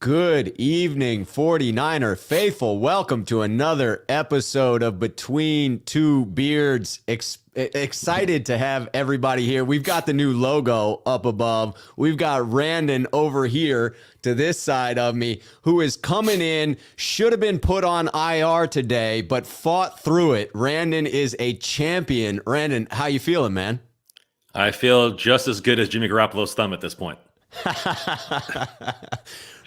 Good evening, 49er faithful. Welcome to another episode of Between Two Beards. Excited to have everybody here. We've got the new logo up above. We've got Randon over here to this side of me, who is coming in, should have been put on IR today, but fought through it. Randon is a champion. Randon, how you feeling, man? I feel just as good as Jimmy Garoppolo's thumb at this point.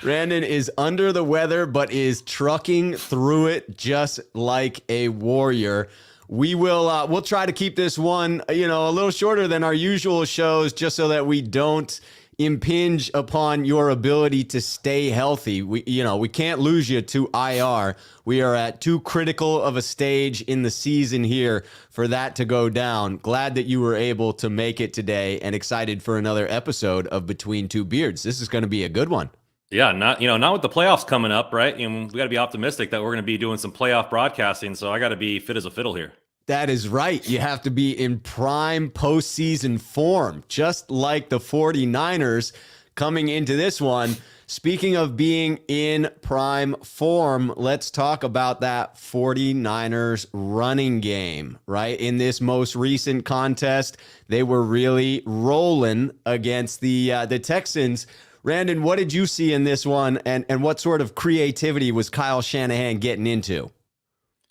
Randon is under the weather, but is trucking through it just like a warrior. We'll try to keep this one, a little shorter than our usual shows, just so that we don't impinge upon your ability to stay healthy. We can't lose you to IR. We are at too critical of a stage in the season here for that to go down. Glad that you were able to make it today and excited for another episode of Between Two Beards. This is going to be a good one. Yeah, not with the playoffs coming up, right? We got to be optimistic that we're going to be doing some playoff broadcasting, so I got to be fit as a fiddle here. That is right. You have to be in prime postseason form, just like the 49ers coming into this one. Speaking of being in prime form, let's talk about that 49ers running game, right? In this most recent contest, they were really rolling against the Texans. Randon, what did you see in this one, and what sort of creativity was Kyle Shanahan getting into?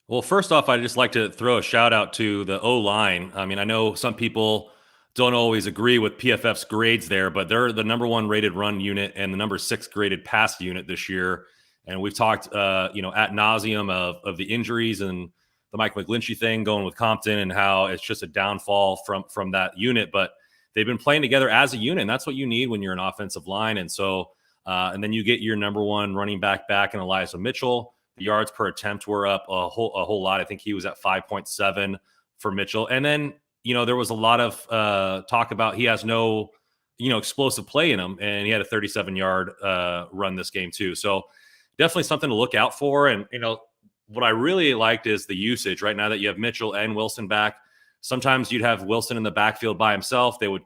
Well, first off, I'd just like to throw a shout out to the O-line. I mean, I know some people don't always agree with PFF's grades there, but they're the number one rated run unit and the number 6 graded pass unit this year. And we've talked, ad nauseum of the injuries and the Mike McGlinchey thing going with Compton and how it's just a downfall from that unit. But they've been playing together as a unit, and that's what you need when you're an offensive line. And so, and then you get your number one running back in Elijah Mitchell. The yards per attempt were up a whole lot. I think he was at 5.7 for Mitchell. And then, there was a lot of talk about he has no, explosive play in him, and he had a 37-yard run this game too. So definitely something to look out for. And, what I really liked is the usage right now that you have Mitchell and Wilson back. Sometimes you'd have Wilson in the backfield by himself. They would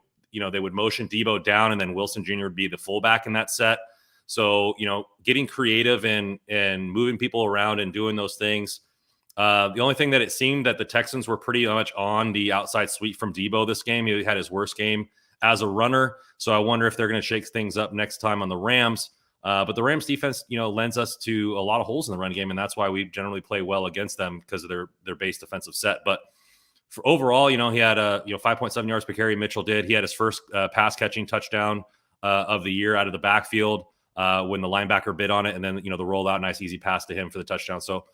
motion Debo down, and then Wilson Jr. would be the fullback in that set. So, getting creative and moving people around and doing those things. The only thing that it seemed that the Texans were pretty much on the outside sweep from Debo this game. He had his worst game as a runner. So I wonder if they're going to shake things up next time on the Rams. But the Rams defense, lends us to a lot of holes in the run game. And that's why we generally play well against them, because of their base defensive set. But for overall, he had 5.7 yards per carry. Mitchell did. He had his first pass catching touchdown of the year out of the backfield. When the linebacker bid on it, and then, the rollout, nice easy pass to him for the touchdown. So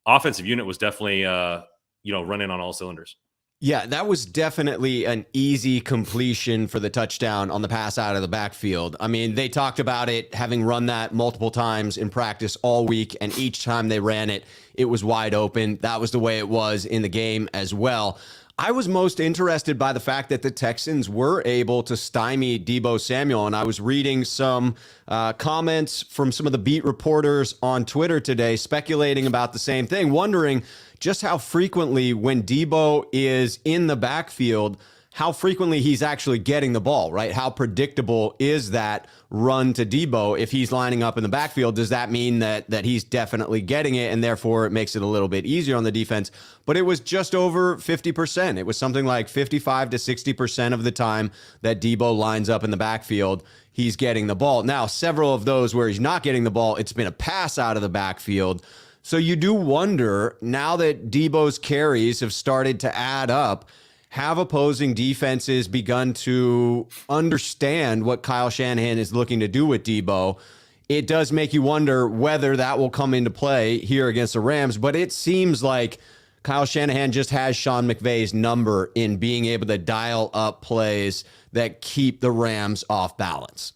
offensive unit was definitely, running on all cylinders. Yeah, that was definitely an easy completion for the touchdown on the pass out of the backfield. I mean, they talked about it, having run that multiple times in practice all week, and each time they ran it, it was wide open. That was the way it was in the game as well. I was most interested by the fact that the Texans were able to stymie Debo Samuel, and I was reading some comments from some of the beat reporters on Twitter today speculating about the same thing, wondering just how frequently when Debo is in the backfield, how frequently he's actually getting the ball, right? How predictable is that run to Debo? If he's lining up in the backfield, does that mean that he's definitely getting it, and therefore it makes it a little bit easier on the defense? But it was just over 50%. It was something like 55 to 60% of the time that Debo lines up in the backfield, he's getting the ball. Now, several of those where he's not getting the ball, it's been a pass out of the backfield. So you do wonder, now that Debo's carries have started to add up, have opposing defenses begun to understand what Kyle Shanahan is looking to do with Debo? It does make you wonder whether that will come into play here against the Rams, but it seems like Kyle Shanahan just has Sean McVay's number in being able to dial up plays that keep the Rams off balance.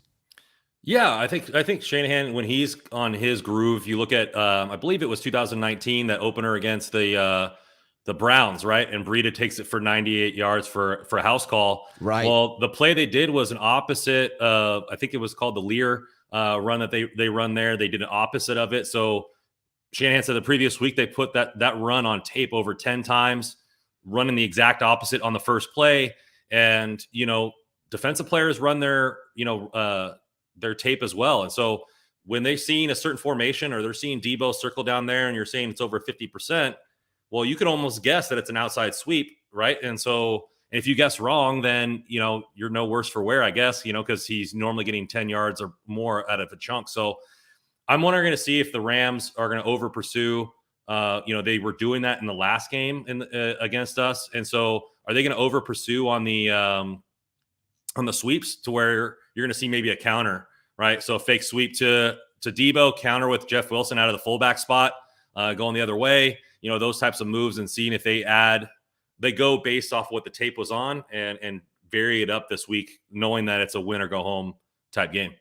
Yeah, I think Shanahan, when he's on his groove, you look at, I believe it was 2019, that opener against the Browns, right? And Breida takes it for 98 yards for a house call. Right. Well, the play they did was an opposite of, I think it was called the Lear run that they run there. They did an opposite of it. So Shanahan said the previous week they put that run on tape over 10 times, running the exact opposite on the first play. And, defensive players run their tape as well. And so when they've seen a certain formation or they're seeing Debo circle down there and you're saying it's over 50%, well, you can almost guess that it's an outside sweep, right? And so if you guess wrong, then, you're no worse for wear, I guess, because he's normally getting 10 yards or more out of a chunk. So I'm wondering to see if the Rams are going to over pursue. They were doing that in the last game against us. And so are they going to over pursue on the sweeps to where you're going to see maybe a counter, right? So a fake sweep to Debo, counter with Jeff Wilson out of the fullback spot, going the other way, those types of moves, and seeing if they go based off what the tape was on and vary it up this week, knowing that it's a win or go home type game.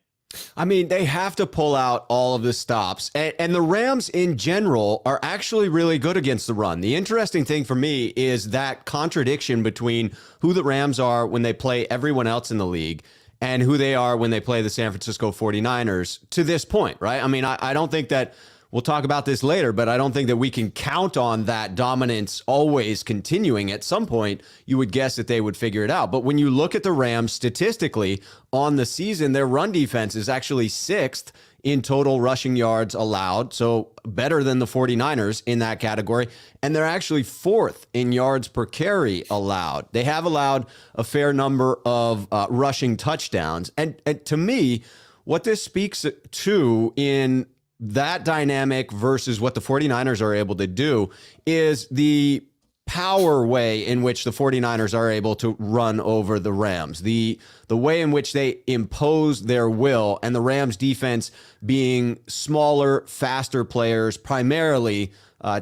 I mean, they have to pull out all of the stops. And the Rams in general are actually really good against the run. The interesting thing for me is that contradiction between who the Rams are when they play everyone else in the league and who they are when they play the San Francisco 49ers to this point, right? I mean, I don't think that we'll talk about this later, but I don't think that we can count on that dominance always continuing. At some point, you would guess that they would figure it out. But when you look at the Rams statistically on the season, their run defense is actually 6th in total rushing yards allowed, so better than the 49ers in that category. And they're actually 4th in yards per carry allowed. They have allowed a fair number of rushing touchdowns. And to me, what this speaks to in that dynamic versus what the 49ers are able to do is the power way in which the 49ers are able to run over the Rams, the way in which they impose their will, and the Rams defense being smaller, faster players, primarily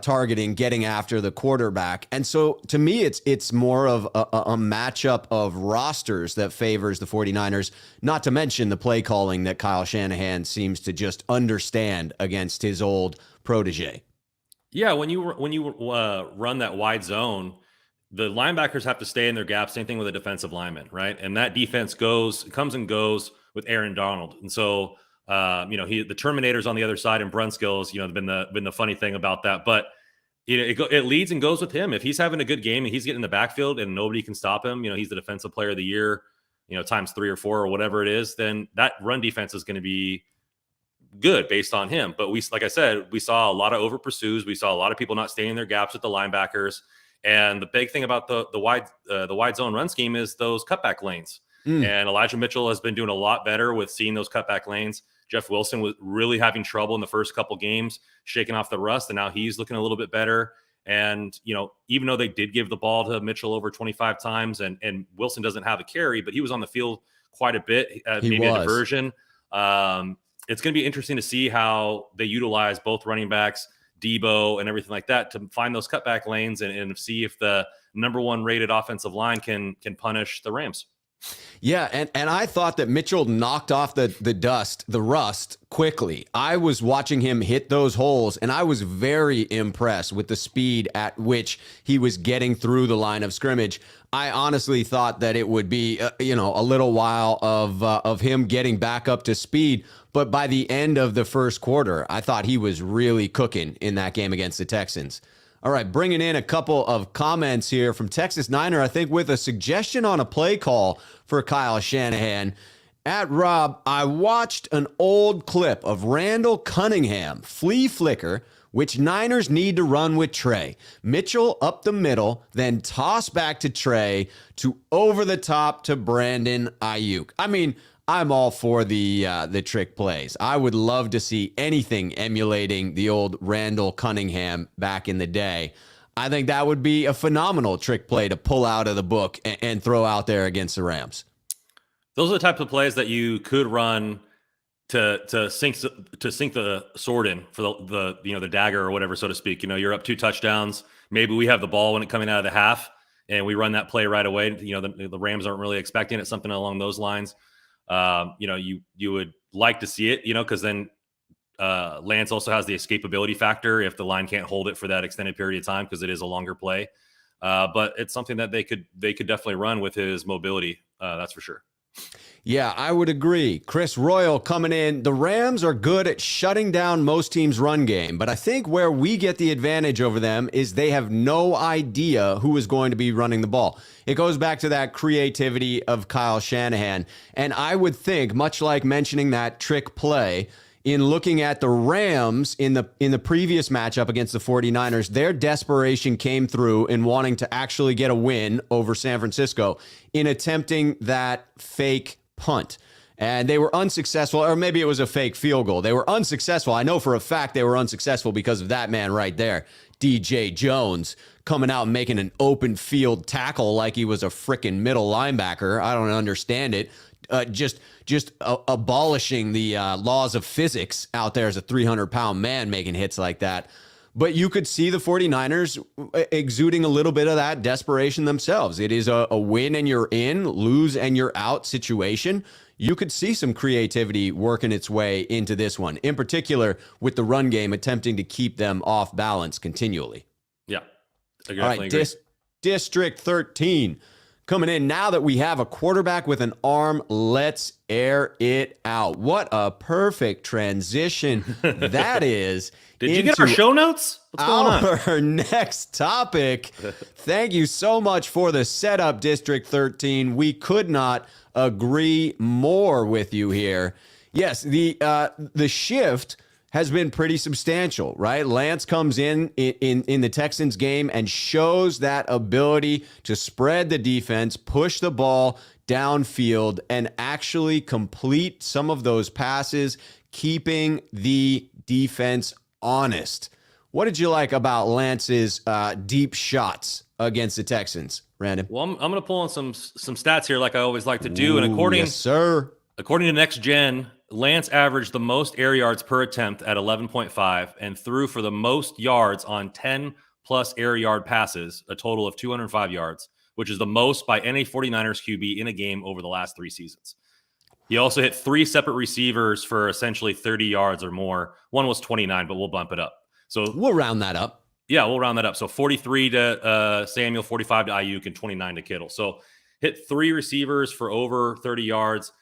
targeting, getting after the quarterback. And so to me, it's more of a matchup of rosters that favors the 49ers, not to mention the play calling that Kyle Shanahan seems to just understand against his old protege. Yeah, when you run that wide zone, the linebackers have to stay in their gaps. Same thing with a defensive lineman, right? And that defense comes and goes with Aaron Donald. And so, the Terminator's on the other side, and Brunskill's, been the funny thing about that. But it leads and goes with him. If he's having a good game and he's getting in the backfield and nobody can stop him, he's the defensive player of the year, times 3 or 4 or whatever it is, then that run defense is going to be good based on him. But like I said, we saw a lot of over pursues. We saw a lot of people not staying in their gaps with the linebackers. And the big thing about the wide zone run scheme is those cutback lanes. And Elijah Mitchell has been doing a lot better with seeing those cutback lanes. Jeff Wilson was really having trouble in the first couple games, shaking off the rust, and now he's looking a little bit better. And, even though they did give the ball to Mitchell over 25 times and Wilson doesn't have a carry, but he was on the field quite a bit, maybe a diversion. It's going to be interesting to see how they utilize both running backs, Debo and everything like that, to find those cutback lanes and see if the number 1 rated offensive line can punish the Rams. Yeah, and I thought that Mitchell knocked off the rust quickly. I was watching him hit those holes, and I was very impressed with the speed at which he was getting through the line of scrimmage. I honestly thought that it would be, a little while of him getting back up to speed. But by the end of the first quarter, I thought he was really cooking in that game against the Texans. All right, bringing in a couple of comments here from Texas Niner, I think with a suggestion on a play call for Kyle Shanahan. At Rob, I watched an old clip of Randall Cunningham flea flicker, which Niners need to run with Trey. Mitchell up the middle, then toss back to Trey to over the top to Brandon Ayuk. I mean, I'm all for the trick plays. I would love to see anything emulating the old Randall Cunningham back in the day. I think that would be a phenomenal trick play to pull out of the book and throw out there against the Rams. Those are the types of plays that you could run to sink the sword in for the dagger or whatever, so to speak. You're up 2 touchdowns. Maybe we have the ball when it coming out of the half, and we run that play right away. The Rams aren't really expecting it. Something along those lines. You would like to see it, because then Lance also has the escapability factor if the line can't hold it for that extended period of time, because it is a longer play. But it's something that they could definitely run with his mobility. That's for sure. Yeah, I would agree. Chris Royal coming in. The Rams are good at shutting down most teams' run game, but I think where we get the advantage over them is they have no idea who is going to be running the ball. It goes back to that creativity of Kyle Shanahan. And I would think, much like mentioning that trick play, in looking at the Rams in the previous matchup against the 49ers, their desperation came through in wanting to actually get a win over San Francisco in attempting that fake punt. And they were unsuccessful, or maybe it was a fake field goal. They were unsuccessful. I know for a fact they were unsuccessful because of that man right there, DJ Jones, coming out and making an open field tackle like he was a freaking middle linebacker. I don't understand it. Just abolishing the laws of physics out there as a 300-pound man making hits like that. But you could see the 49ers exuding a little bit of that desperation themselves. It is a win and you're in, lose and you're out situation. You could see some creativity working its way into this one, in particular with the run game attempting to keep them off balance continually. Yeah. All right, District 13 coming in. Now that we have a quarterback with an arm, let's air it out. What a perfect transition that is. Did you get our show notes? What's going on? Our next topic. Thank you so much for the setup, District 13. We could not agree more with you here. Yes, the shift has been pretty substantial, right? Lance comes in the Texans game and shows that ability to spread the defense, push the ball downfield, and actually complete some of those passes, keeping the defense honest. What did you like about Lance's deep shots against the Texans, Randon? Well, I'm going to pull on some stats here like I always like to do. And according to Next Gen, Lance averaged the most air yards per attempt at 11.5 and threw for the most yards on 10-plus air yard passes, a total of 205 yards, which is the most by any 49ers QB in a game over the last 3 seasons. He also hit 3 separate receivers for essentially 30 yards or more. One was 29, but we'll bump it up. So we'll round that up. Yeah, we'll round that up. So 43 to Samuel, 45 to Ayuk, and 29 to Kittle. So hit 3 receivers for over 30 yards.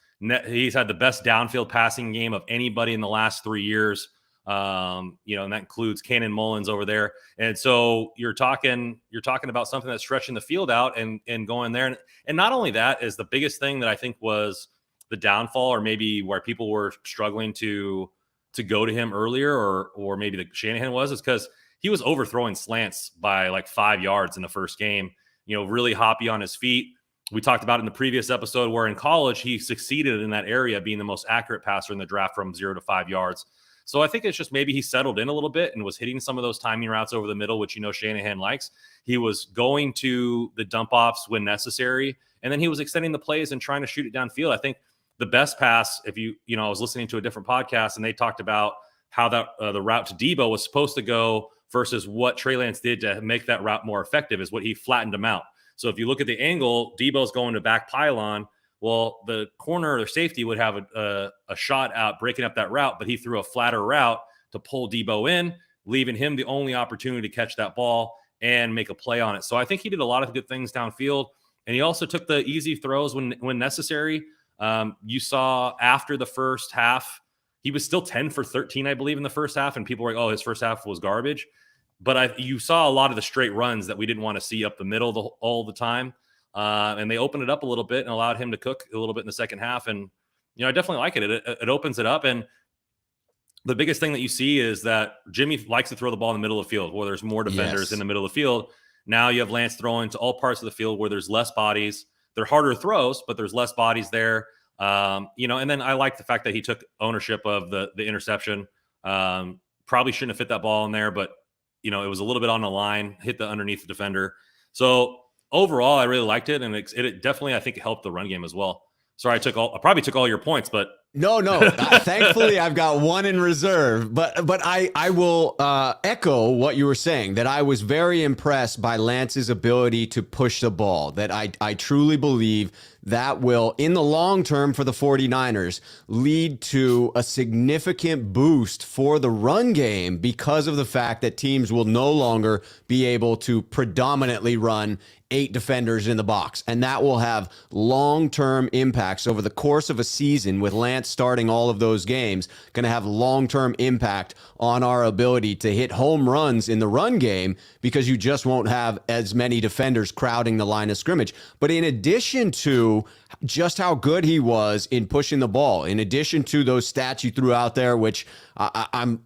He's had the best downfield passing game of anybody in the last 3 years. And that includes Cannon Mullins over there. And so you're talking about something that's stretching the field out and going there. And not only that is the biggest thing that I think was the downfall, or maybe where people were struggling to go to him earlier, or maybe the Shanahan was, is because he was overthrowing slants by like 5 yards in the first game, really hoppy on his feet. We talked about it in the previous episode where in college, he succeeded in that area, being the most accurate passer in the draft from 0 to 5 yards. So I think it's just maybe he settled in a little bit and was hitting some of those timing routes over the middle, which Shanahan likes. He was going to the dump offs when necessary, and then he was extending the plays and trying to shoot it downfield. I think the best pass, I was listening to a different podcast and they talked about how that the route to Debo was supposed to go versus what Trey Lance did to make that route more effective is what he flattened him out. So if you look at the angle, Debo's going to back pylon. Well, the corner or safety would have a shot out breaking up that route, but he threw a flatter route to pull Debo in, leaving him the only opportunity to catch that ball and make a play on it. So I think he did a lot of good things downfield, and he also took the easy throws when necessary. You saw after the first half, he was still 10 for 13, I believe, in the first half, and people were like, oh, his first half was garbage. But you saw a lot of the straight runs that we didn't want to see up the middle all the time. And they opened it up a little bit and allowed him to cook a little bit in the second half. And, I definitely like it. It opens it up. And the biggest thing that you see is that Jimmy likes to throw the ball in the middle of the field where there's more defenders in the middle of the field. Now you have Lance throwing to all parts of the field where there's less bodies. They're harder throws, but there's less bodies there. And then I like the fact that he took ownership of the interception. Probably shouldn't have fit that ball in there, but it was a little bit on the line, hit the underneath the defender. So overall, I really liked it, and it definitely, I think, helped the run game as well. Sorry, I probably took all your points, but no. Thankfully, I've got one in reserve. But I will echo what you were saying, that I was very impressed by Lance's ability to push the ball. That I truly believe that will, in the long term for the 49ers, lead to a significant boost for the run game because of the fact that teams will no longer be able to predominantly run 8 defenders in the box. And that will have long-term impacts over the course of a season with Lance Lance starting all of those games going to have long-term impact on our ability to hit home runs in the run game because you just won't have as many defenders crowding the line of scrimmage. But in addition to just how good he was in pushing the ball, in addition to those stats you threw out there, which I'm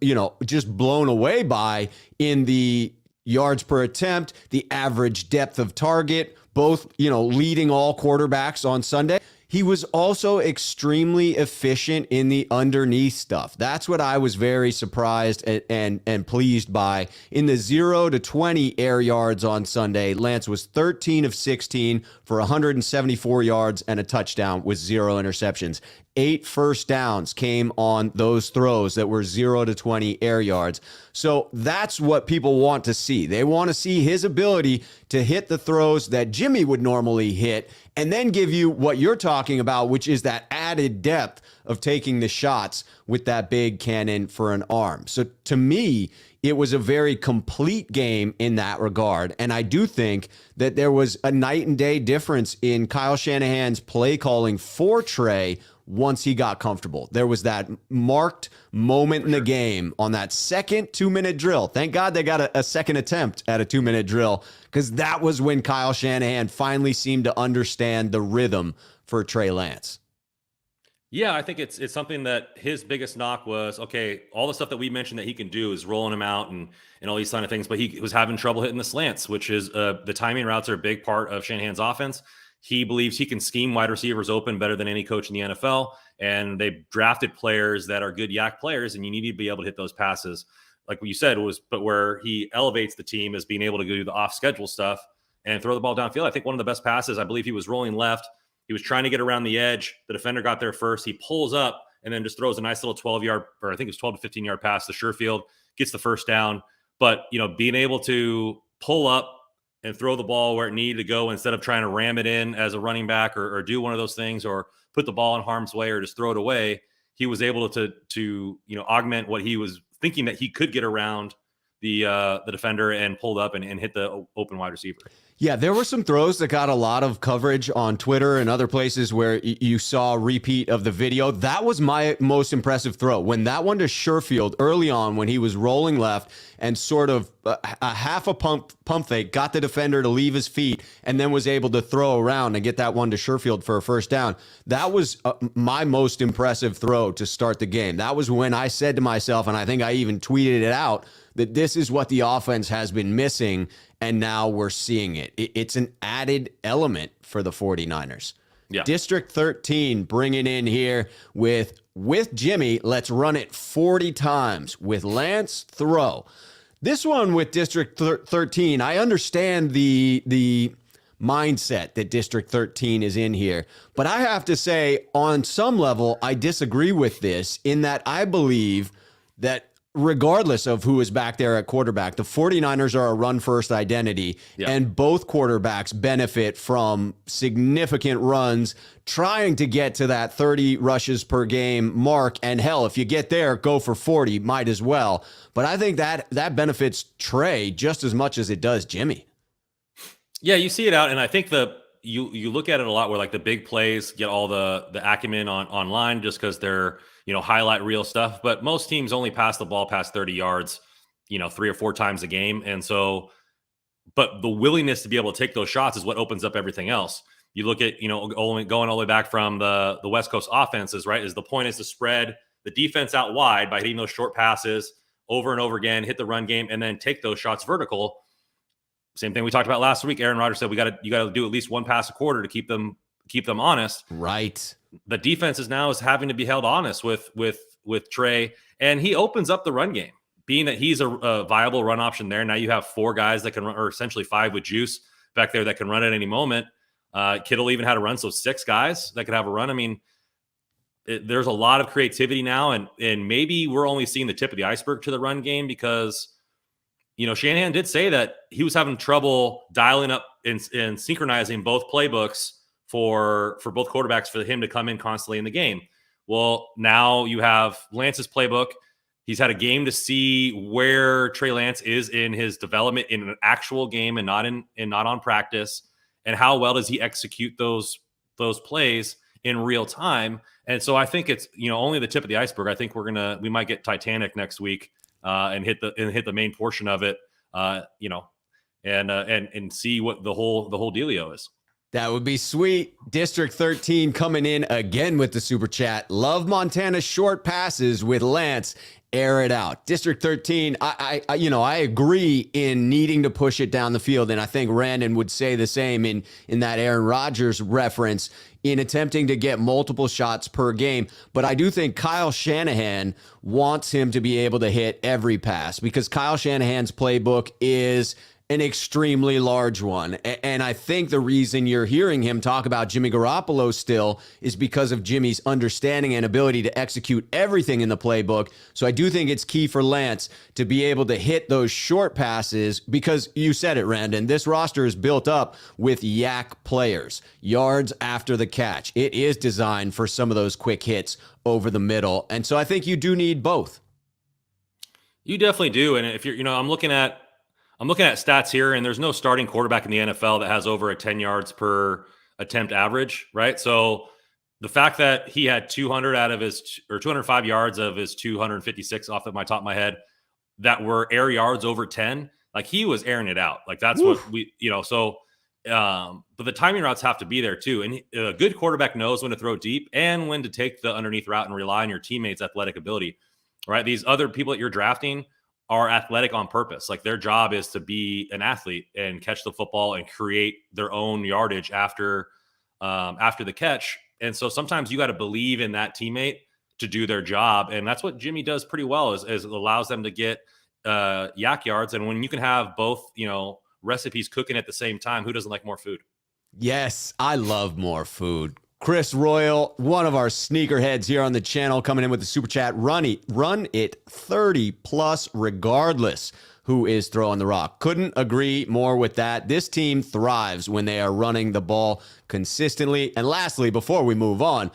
just blown away by in the yards per attempt, the average depth of target, both, leading all quarterbacks on Sunday. He was also extremely efficient in the underneath stuff. That's what I was very surprised and pleased by. In the 0 to 20 air yards on Sunday, Lance was 13 of 16 for 174 yards and a touchdown with 0 interceptions. 8 first downs came on those throws that were 0 to 20 air yards. So that's what people want to see. They want to see his ability to hit the throws that Jimmy would normally hit and then give you what you're talking about, which is that added depth of taking the shots with that big cannon for an arm. So to me, it was a very complete game in that regard. And I do think that there was a night and day difference in Kyle Shanahan's play calling for Trey once he got comfortable. There was that marked moment in the game on that second 2-minute drill. Thank God they got a second attempt at a 2-minute drill, because that was when Kyle Shanahan finally seemed to understand the rhythm for Trey Lance. Yeah, I think it's something that his biggest knock was, okay, all the stuff that we mentioned that he can do is rolling him out and all these kind of things, but he was having trouble hitting the slants, which is the timing routes are a big part of Shanahan's offense. He believes he can scheme wide receivers open better than any coach in the NFL, and they drafted players that are good yak players, and you need to be able to hit those passes. Like what you said but where he elevates the team is being able to go do the off-schedule stuff and throw the ball downfield. I think one of the best passes, I believe he was rolling left. He was trying to get around the edge. The defender got there first. He pulls up and then just throws a nice little 12-yard, or I think it was 12 to 15-yard pass to Schuerfield, gets the first down. But, being able to pull up and throw the ball where it needed to go instead of trying to ram it in as a running back or do one of those things or put the ball in harm's way or just throw it away, he was able to augment what he was thinking that he could get around the defender and pulled up and hit the open wide receiver. Yeah, there were some throws that got a lot of coverage on Twitter and other places where you saw a repeat of the video. That was my most impressive throw. When that one to Schuerfield early on, when he was rolling left and sort of a half a pump fake, got the defender to leave his feet and then was able to throw around and get that one to Schuerfield for a first down. That was my most impressive throw to start the game. That was when I said to myself, and I think I even tweeted it out, that this is what the offense has been missing, and now we're seeing it. It's an added element for the 49ers. Yeah. District 13 bringing in here with Jimmy. Let's run it 40 times with Lance throw. This one with District 13, I understand the mindset that District 13 is in here, but I have to say, on some level, I disagree with this in that I believe that regardless of who is back there at quarterback, the 49ers are a run-first identity, and both quarterbacks benefit from significant runs, trying to get to that 30 rushes per game mark. And hell, if you get there, go for 40, might as well. But I think that benefits Trey just as much as it does Jimmy. Yeah, you see it out, and I think you look at it a lot where like the big plays get all the acumen online just because they're highlight reel stuff, but most teams only pass the ball past 30 yards, 3 or 4 times a game. And so, but the willingness to be able to take those shots is what opens up everything else. You look at, going all the way back from the West Coast offenses, right? Is the point is to spread the defense out wide by hitting those short passes over and over again, hit the run game, and then take those shots vertical. Same thing we talked about last week. Aaron Rodgers said you got to do at least one pass a quarter to keep them honest. Right. The defense is having to be held honest with Trey, and he opens up the run game, being that he's a viable run option there. Now you have 4 guys that can run, or essentially 5 with Juice back there that can run at any moment. Kittle even had a run, so 6 guys that could have a run. I mean, there's a lot of creativity now, and maybe we're only seeing the tip of the iceberg to the run game because Shanahan did say that he was having trouble dialing up and synchronizing both playbooks for both quarterbacks for him to come in constantly in the game. Well, now you have Lance's playbook. He's had a game to see where Trey Lance is in his development in an actual game and not on practice, and how well does he execute those plays in real time. And so I think it's, only the tip of the iceberg. I think we might get Titanic next week and hit the main portion of it, and see what the whole dealio is. That would be sweet. District 13 coming in again with the super chat. Love Montana's short passes with Lance. Air it out. District 13, I agree in needing to push it down the field, and I think Randon would say the same in that Aaron Rodgers reference in attempting to get multiple shots per game. But I do think Kyle Shanahan wants him to be able to hit every pass because Kyle Shanahan's playbook is an extremely large one. And I think the reason you're hearing him talk about Jimmy Garoppolo still is because of Jimmy's understanding and ability to execute everything in the playbook. So I do think it's key for Lance to be able to hit those short passes because you said it, Randon, this roster is built up with yak players, yards after the catch. It is designed for some of those quick hits over the middle. And so I think you do need both. You definitely do. And if you're, I'm looking at stats here, and there's no starting quarterback in the NFL that has over a 10 yards per attempt average, right? So the fact that he had 205 yards of his 256 off of my top of my head that were air yards over 10, like he was airing it out. Like that's what we, but the timing routes have to be there too. And a good quarterback knows when to throw deep and when to take the underneath route and rely on your teammates' athletic ability, right? These other people that you're drafting are athletic on purpose. Like their job is to be an athlete and catch the football and create their own yardage after the catch. And so sometimes you got to believe in that teammate to do their job. And that's what Jimmy does pretty well is it allows them to get yak yards. And when you can have both, recipes cooking at the same time, who doesn't like more food? Yes, I love more food. Chris Royal, one of our sneakerheads here on the channel, coming in with the super chat. Run it 30 plus regardless who is throwing the rock. Couldn't agree more with that. This team thrives when they are running the ball consistently. And lastly, before we move on,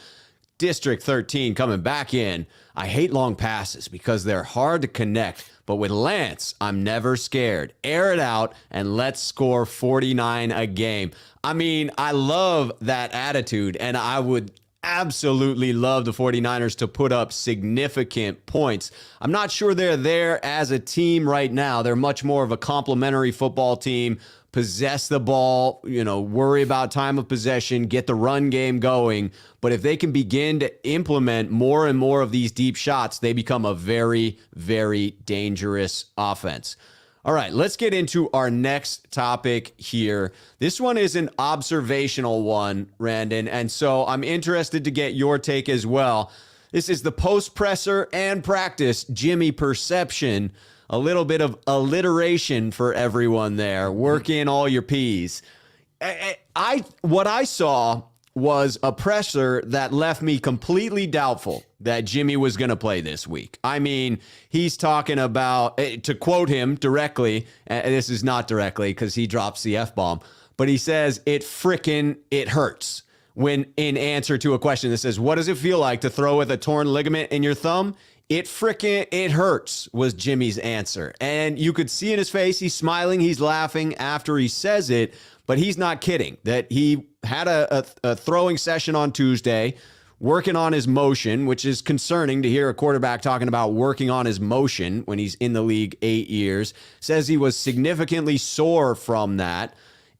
District 13 coming back in. I hate long passes because they're hard to connect. But with Lance, I'm never scared. Air it out and let's score 49 a game. I mean, I love that attitude, and I would absolutely love the 49ers to put up significant points. I'm not sure they're there as a team right now. They're much more of a complementary football team. Possess the ball, worry about time of possession, get the run game going. But if they can begin to implement more and more of these deep shots, they become a very, very dangerous offense. All right, let's get into our next topic here. This one is an observational one, Randon, and so I'm interested to get your take as well. This is the post-presser and practice Jimmy perception. A little bit of alliteration for everyone there. Work in all your P's. What I saw was a presser that left me completely doubtful that Jimmy was going to play this week. I mean, he's talking about, to quote him directly, and this is not directly because he drops the F-bomb, but he says, it hurts. When in answer to a question that says, what does it feel like to throw with a torn ligament in your thumb? It hurts was Jimmy's answer. And you could see in his face, he's smiling, he's laughing after he says it, but he's not kidding. That he had a throwing session on Tuesday, working on his motion, which is concerning to hear a quarterback talking about working on his motion when he's in the league 8 years. Says he was significantly sore from that.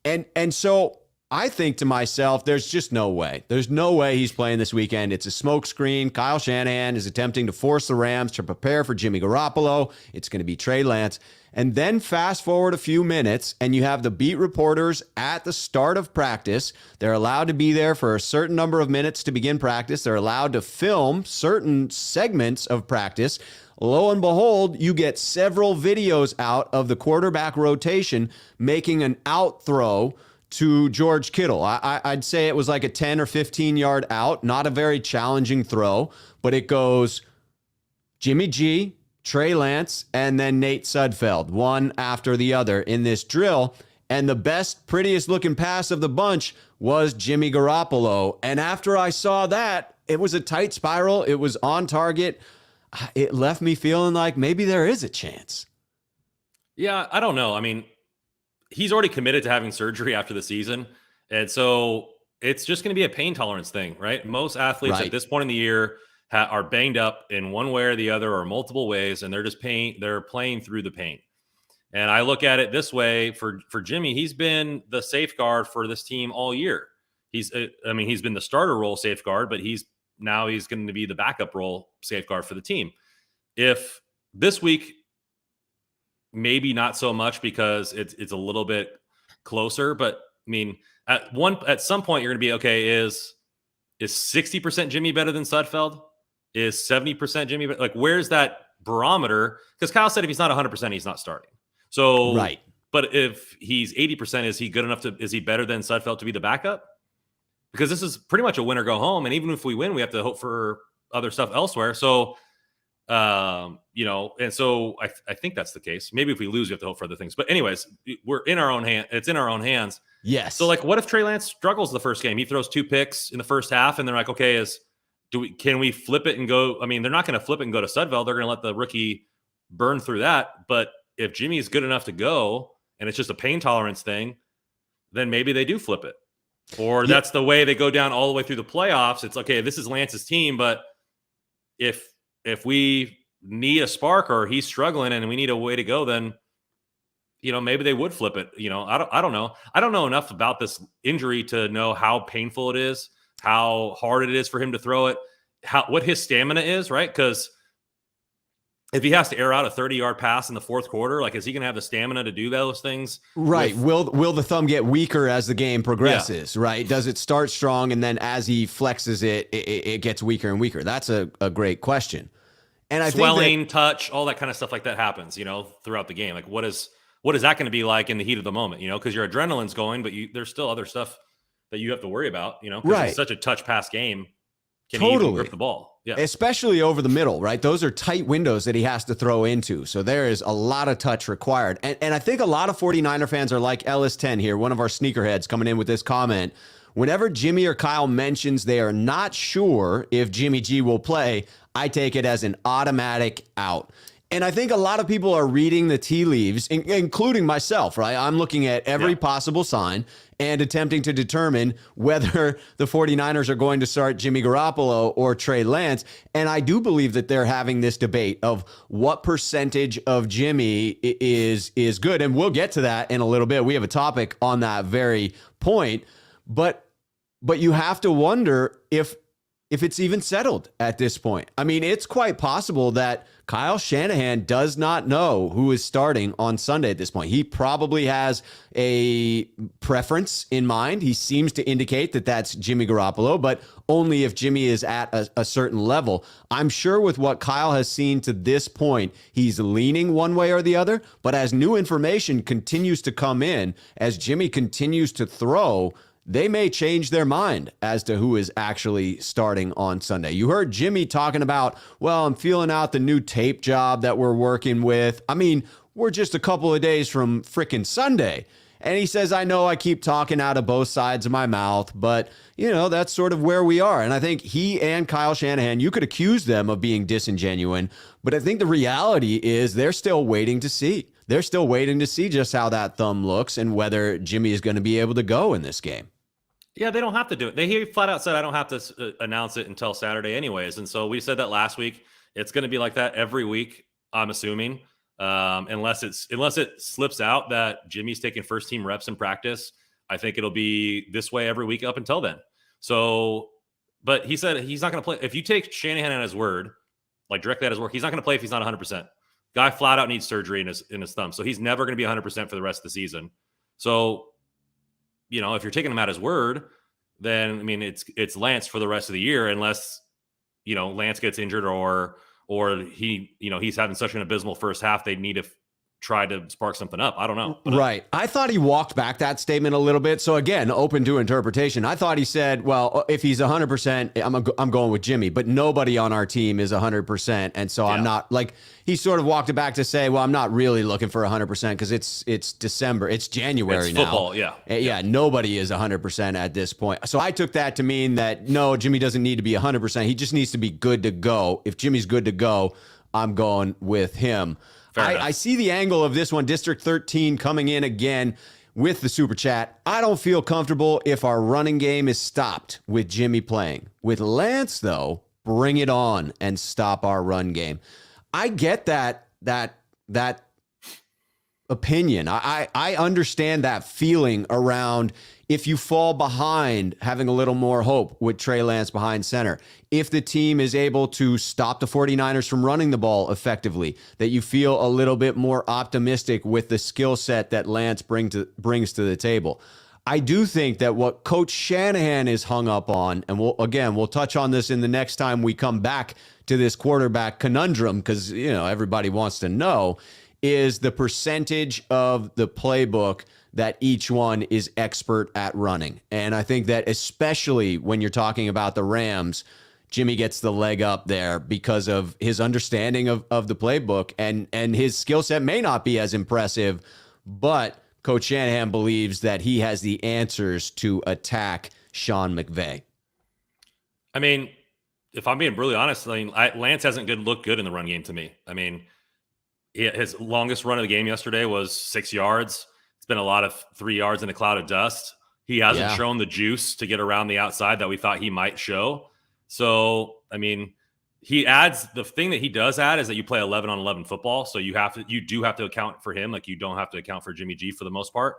And so I think to myself, there's just no way. There's no way he's playing this weekend. It's a smokescreen. Kyle Shanahan is attempting to force the Rams to prepare for Jimmy Garoppolo. It's going to be Trey Lance. And then fast forward a few minutes, and you have the beat reporters at the start of practice. They're allowed to be there for a certain number of minutes to begin practice. They're allowed to film certain segments of practice. Lo and behold, you get several videos out of the quarterback rotation making an out throw to George Kittle. I'd say it was like a 10 or 15 yard out, not a very challenging throw, but it goes Jimmy G, Trey Lance, and then Nate Sudfeld, one after the other in this drill. And the best, prettiest looking pass of the bunch was Jimmy Garoppolo. And after I saw that, it was a tight spiral. It was on target. It left me feeling like maybe there is a chance. Yeah, I don't know. I mean, he's already committed to having surgery after the season. And so it's just going to be a pain tolerance thing, right? Most athletes at this point in the year are banged up in one way or the other or multiple ways, and they're playing through the pain. And I look at it this way for Jimmy, he's been the safeguard for this team all year. He's been the starter role safeguard, but he's going to be the backup role safeguard for the team. If this week, maybe not so much because it's a little bit closer, but I mean, at some point you're going to be okay. Is 60% Jimmy better than Sudfeld? Is 70% Jimmy better? Like, where's that barometer? Because Kyle said if he's not 100%, he's not starting. So, right. But if he's 80%, is he good enough is he better than Sudfeld to be the backup? Because this is pretty much a win or go home. And even if we win, we have to hope for other stuff elsewhere. So, and so I think that's the case. Maybe if we lose, we have to hope for other things. But anyways, we're in our own hand. It's in our own hands. Yes. So like, what if Trey Lance struggles the first game? He throws 2 picks in the first half, and they're like, okay, can we flip it and go? I mean, they're not going to flip it and go to Sudfeld. They're going to let the rookie burn through that. But if Jimmy is good enough to go, and it's just a pain tolerance thing, then maybe they do flip it. Or that's the way they go down all the way through the playoffs. It's okay, this is Lance's team, but if we need a spark or he's struggling and we need a way to go, then maybe they would flip it. I don't know. I don't know enough about this injury to know how painful it is, how hard it is for him to throw it, what his stamina is, right? Because if he has to air out a 30-yard pass in the fourth quarter, like, is he going to have the stamina to do those things? Right. Will the thumb get weaker as the game progresses, right? Does it start strong and then as he flexes it gets weaker and weaker? That's a great question. And I swelling, think touch, all that kind of stuff like that happens, throughout the game. Like, what is that going to be like in the heat of the moment? Because your adrenaline's going, but there's still other stuff that you have to worry about. Because it's such a touch pass game. Can he even grip the ball? Yeah. Especially over the middle, right? Those are tight windows that he has to throw into. So there is a lot of touch required. And I think a lot of 49er fans are like Ellis10 here, one of our sneakerheads coming in with this comment. Whenever Jimmy or Kyle mentions they are not sure if Jimmy G will play, I take it as an automatic out. And I think a lot of people are reading the tea leaves, including myself, right? I'm looking at every possible sign and attempting to determine whether the 49ers are going to start Jimmy Garoppolo or Trey Lance. And I do believe that they're having this debate of what percentage of Jimmy is good. And we'll get to that in a little bit. We have a topic on that very point. But you have to wonder if it's even settled at this point. I mean, it's quite possible that Kyle Shanahan does not know who is starting on Sunday at this point. He probably has a preference in mind. He seems to indicate that that's Jimmy Garoppolo, but only if Jimmy is at a certain level. I'm sure with what Kyle has seen to this point, he's leaning one way or the other, but as new information continues to come in, as Jimmy continues to throw, they may change their mind as to who is actually starting on Sunday. You heard Jimmy talking about, well, I'm feeling out the new tape job that we're working with. I mean, we're just a couple of days from frickin' Sunday. And he says, I know I keep talking out of both sides of my mouth, but, that's sort of where we are. And I think he and Kyle Shanahan, you could accuse them of being disingenuine, but I think the reality is they're still waiting to see. They're still waiting to see just how that thumb looks and whether Jimmy is going to be able to go in this game. Yeah, they don't have to do it. He flat out said, I don't have to announce it until Saturday anyways. And so we said that last week. It's going to be like that every week, I'm assuming, unless it slips out that Jimmy's taking first team reps in practice. I think it'll be this way every week up until then. So, but he said he's not going to play. If you take Shanahan at his word, like directly at his word, he's not going to play if he's not 100%. Guy flat out needs surgery in his thumb. So he's never going to be 100% for the rest of the season. So, if you're taking him at his word, then I mean it's Lance for the rest of the year, unless Lance gets injured or he he's having such an abysmal first half they need to try to spark something up. I don't know. But, right. I thought he walked back that statement a little bit. So again, open to interpretation. I thought he said, well, if he's 100%, I'm going with Jimmy, but nobody on our team is 100%. And so I'm not like, he sort of walked it back to say, well, I'm not really looking for 100% because it's December. It's January it's football, now. Yeah. Nobody is 100% at this point. So I took that to mean that no, Jimmy doesn't need to be 100%. He just needs to be good to go. If Jimmy's good to go, I'm going with him. I see the angle of this one. District 13 coming in again. with the super chat. I don't feel comfortable if our running game is stopped with Jimmy playing. With Lance, though, bring it on and stop our run game. I get that opinion. I understand that feeling around if you fall behind, having a little more hope with Trey Lance behind center. If the team is able to stop the 49ers from running the ball effectively, that you feel a little bit more optimistic with the skill set that Lance brings to the table. I do think that what Coach Shanahan is hung up on, and we'll touch on this in the next time we come back to this quarterback conundrum, because everybody wants to know, is the percentage of the playbook that each one is expert at running. And I think that especially when you're talking about the Rams, Jimmy gets the leg up there because of his understanding of the playbook, and his skill set may not be as impressive, but Coach Shanahan believes that he has the answers to attack Sean McVay. I mean, if I'm being really honest, Lance hasn't looked good in the run game to me. I mean, his longest run of the game yesterday was 6 yards. It's been a lot of 3 yards in a cloud of dust. He hasn't shown the juice to get around the outside that we thought he might show. So, I mean, the thing that he does add is that you play 11 on 11 football. So you do have to account for him. Like, you don't have to account for Jimmy G for the most part,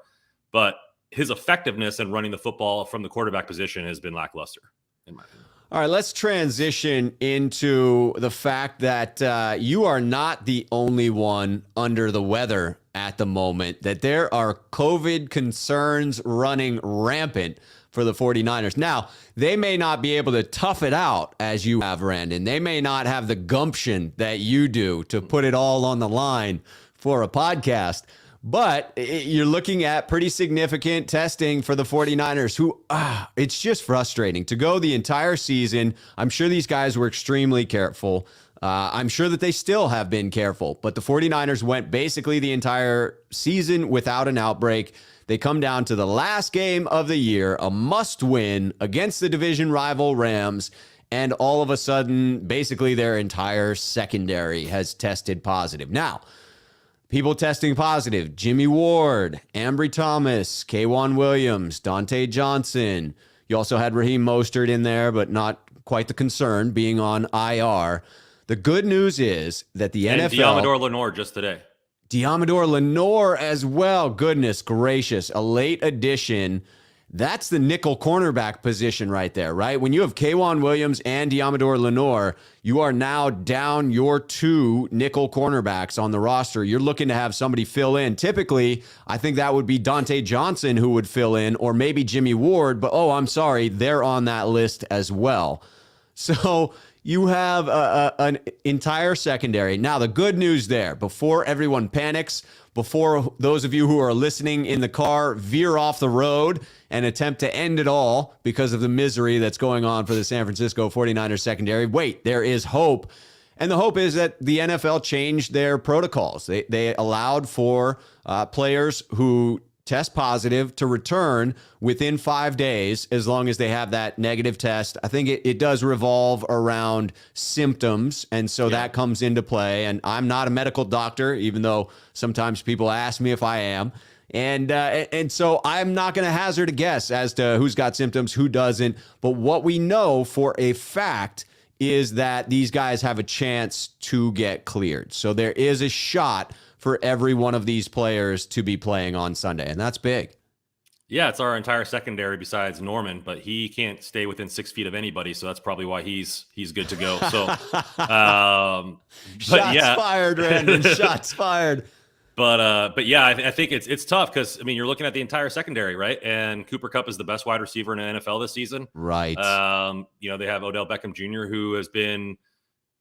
but his effectiveness in running the football from the quarterback position has been lackluster, in my opinion. All right, let's transition into the fact that you are not the only one under the weather at the moment, that there are COVID concerns running rampant for the 49ers. Now, they may not be able to tough it out as you have, Randon. They may not have the gumption that you do to put it all on the line for a podcast. But you're looking at pretty significant testing for the 49ers, who, it's just frustrating to go the entire season. I'm sure these guys were extremely careful. I'm sure that they still have been careful. But the 49ers went basically the entire season without an outbreak. They come down to the last game of the year, a must-win against the division rival Rams, and all of a sudden, basically their entire secondary has tested positive. Now, people testing positive: Jimmy Ward, Ambry Thomas, K'Wan Williams, Dante Johnson. You also had Raheem Mostert in there, but not quite the concern, being on IR. The good news is that the NFL... Diamador Lenore just today. Diamador Lenore as well. Goodness gracious. A late addition. That's the nickel cornerback position right there, right? When you have K'Wan Williams and Diamador Lenore, you are now down your two nickel cornerbacks on the roster. You're looking to have somebody fill in. Typically, I think that would be Dante Johnson who would fill in, or maybe Jimmy Ward, but I'm sorry, they're on that list as well. So you have an entire secondary. Now, the good news there, before everyone panics, before those of you who are listening in the car veer off the road and attempt to end it all because of the misery that's going on for the San Francisco 49ers secondary, wait, there is hope. And the hope is that the NFL changed their protocols. They allowed for players who test positive to return within 5 days, as long as they have that negative test. I think it does revolve around symptoms, and so that comes into play. And I'm not a medical doctor, even though sometimes people ask me if I am. And so I'm not going to hazard a guess as to who's got symptoms, who doesn't. But what we know for a fact is that these guys have a chance to get cleared. So there is a shot for every one of these players to be playing on Sunday, and that's big. Yeah, it's our entire secondary besides Norman, but he can't stay within 6 feet of anybody, so that's probably why he's good to go. So, shots fired, Randon. Shots fired. But yeah, I think it's tough because, I mean, you're looking at the entire secondary, right? And Cooper Kupp is the best wide receiver in the NFL this season, right? They have Odell Beckham Jr., who has been